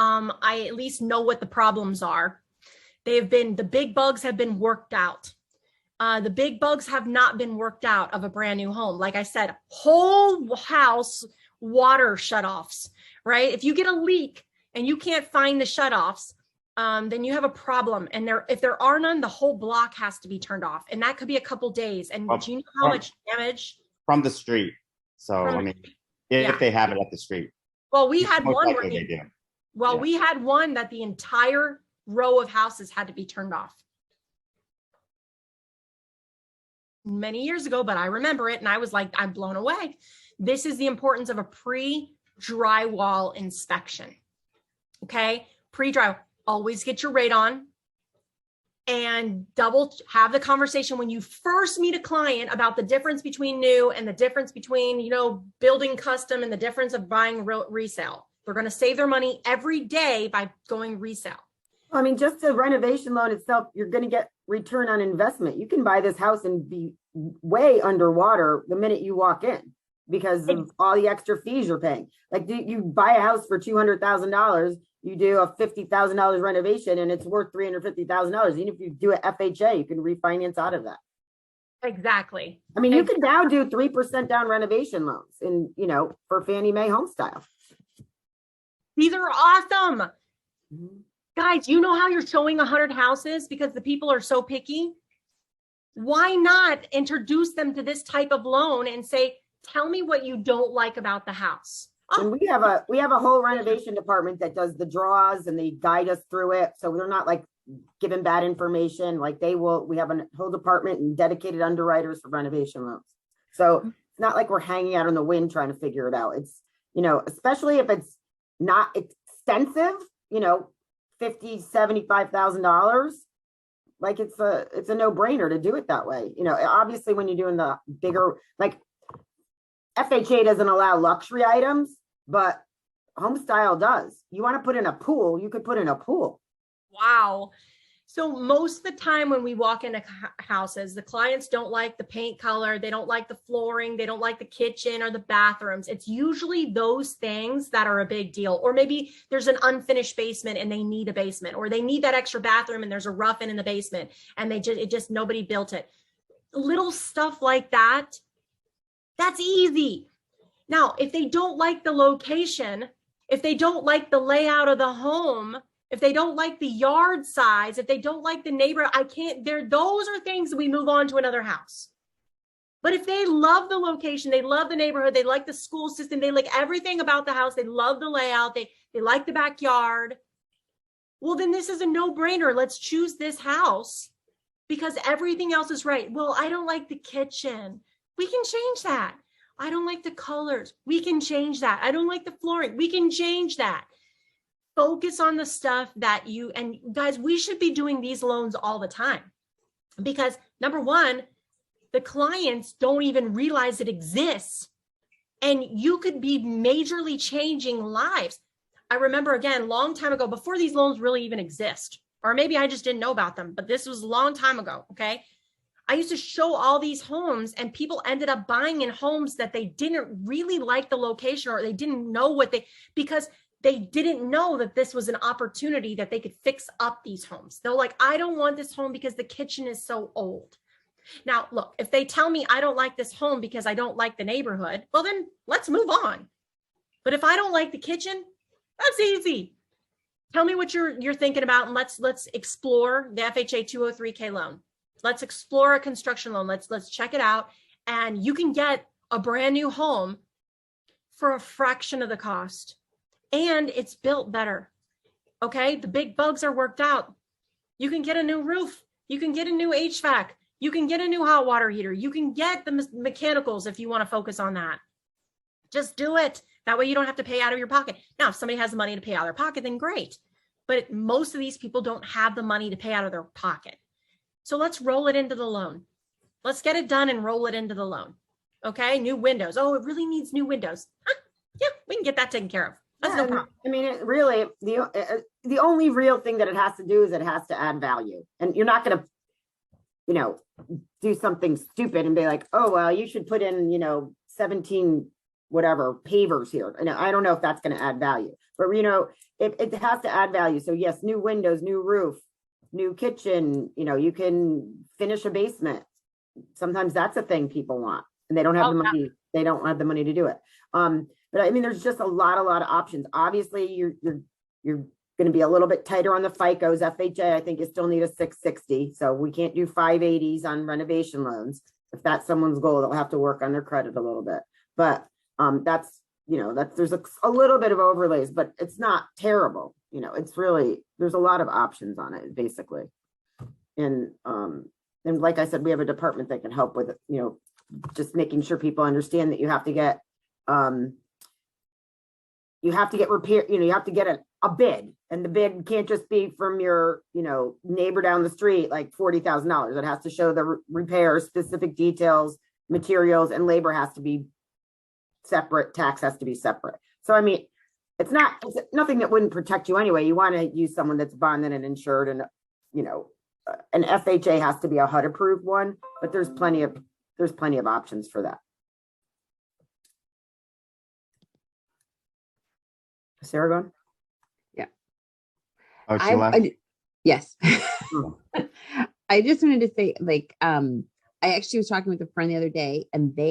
I at least know what the problems are. The big bugs have been worked out. The big bugs have not been worked out of a brand new home. Like I said, whole house water shutoffs, right? If you get a leak and you can't find the shutoffs, then you have a problem. And if there are none, the whole block has to be turned off. And that could be a couple days. And do you know how much damage? From the street. So, if they have it at the street. Well, we had one where they do. Well, we had one that the entire row of houses had to be turned off. Many years ago, but I remember it. And I was like, I'm blown away. This is the importance of a pre-drywall inspection. Okay. Pre-drywall. Always get your radon and have the conversation when you first meet a client about the difference between new and the difference between, building custom and the difference of buying resale. They're going to save their money every day by going resale. I mean, just the renovation loan itself, you're going to get return on investment. You can buy this house and be way underwater the minute you walk in because of all the extra fees you're paying. Like you buy a house for $200,000. You do a $50,000 renovation and it's worth $350,000. Even if you do an FHA, you can refinance out of that. Exactly. I mean, you can now do 3% down renovation loans for Fannie Mae home style. These are awesome. Mm-hmm. Guys, you know how you're showing 100 houses because the people are so picky? Why not introduce them to this type of loan and say, tell me what you don't like about the house? And we have a whole renovation department that does the draws and they guide us through it. So they're not like giving bad information. Like we have a whole department and dedicated underwriters for renovation loans. So it's not like we're hanging out in the wind trying to figure it out. It's, especially if it's not extensive, $50,000, $75,000. Like it's a no brainer to do it that way. Obviously when you're doing the bigger, like FHA doesn't allow luxury items, but home style does. You want to put in a pool, you could put in a pool. Wow. So most of the time when we walk into houses, the clients don't like the paint color, they don't like the flooring, they don't like the kitchen or the bathrooms. It's usually those things that are a big deal. Or maybe there's an unfinished basement and they need a basement, or they need that extra bathroom and there's a rough-in the basement and it just nobody built it. Little stuff like that, that's easy. Now, if they don't like the location, if they don't like the layout of the home, if they don't like the yard size, if they don't like the neighbor, those are things that we move on to another house. But if they love the location, they love the neighborhood, they like the school system, they like everything about the house, they love the layout, they like the backyard, well, then this is a no-brainer. Let's choose this house because everything else is right. Well, I don't like the kitchen. We can change that. I don't like the colors. We can change that. I don't like the flooring. We can change that. Focus on the stuff that and guys, we should be doing these loans all the time because number one, the clients don't even realize it exists and you could be majorly changing lives. I remember again, long time ago, before these loans really even exist, or maybe I just didn't know about them, but this was a long time ago. Okay. I used to show all these homes and people ended up buying in homes that they didn't really like the location or they didn't know because they didn't know that this was an opportunity that they could fix up these homes. They're like, I don't want this home because the kitchen is so old. Now, look, if they tell me I don't like this home because I don't like the neighborhood, well, then let's move on. But if I don't like the kitchen, that's easy. Tell me what you're thinking about and let's explore the FHA 203K loan. Let's explore a construction loan. Let's check it out. And you can get a brand new home for a fraction of the cost. And it's built better. Okay. The big bugs are worked out. You can get a new roof. You can get a new HVAC. You can get a new hot water heater. You can get the mechanicals if you want to focus on that. Just do it. That way you don't have to pay out of your pocket. Now, if somebody has the money to pay out of their pocket, then great. But most of these people don't have the money to pay out of their pocket. So let's roll it into the loan. Let's get it done and roll it into the loan. Okay. New windows. Oh, it really needs new windows. Huh? Yeah, we can get that taken care of. That's no problem. I mean, it really, the only real thing that it has to do is it has to add value. And you're not going to, do something stupid and be like, oh, well, you should put in, 17 whatever pavers here. And I don't know if that's going to add value, but it has to add value. So yes, new windows, new roof, new kitchen, you can finish a basement. Sometimes that's a thing people want and they don't have the money. They don't have the money to do it. But I mean, there's just a lot of options. Obviously you're going to be a little bit tighter on the FICOs. FHA, I think you still need a 660. So we can't do 580s on renovation loans. If that's someone's goal, they'll have to work on their credit a little bit. But that's there's a little bit of overlays, but it's not terrible. It's really, there's a lot of options on it, basically. And like I said, we have a department that can help with it, just making sure people understand that you have to get repair, you have to get a bid, and the bid can't just be from your, neighbor down the street, like $40,000. It has to show the repair, specific details, materials, and labor has to be separate. Tax has to be separate. So, I mean, it's nothing that wouldn't protect you anyway. You want to use someone that's bonded and insured, and, an FHA has to be a HUD approved one, but there's plenty of options for that. Sarah going? Yeah. Oh, she left? Yes. I just wanted to say, I actually was talking with a friend the other day, and they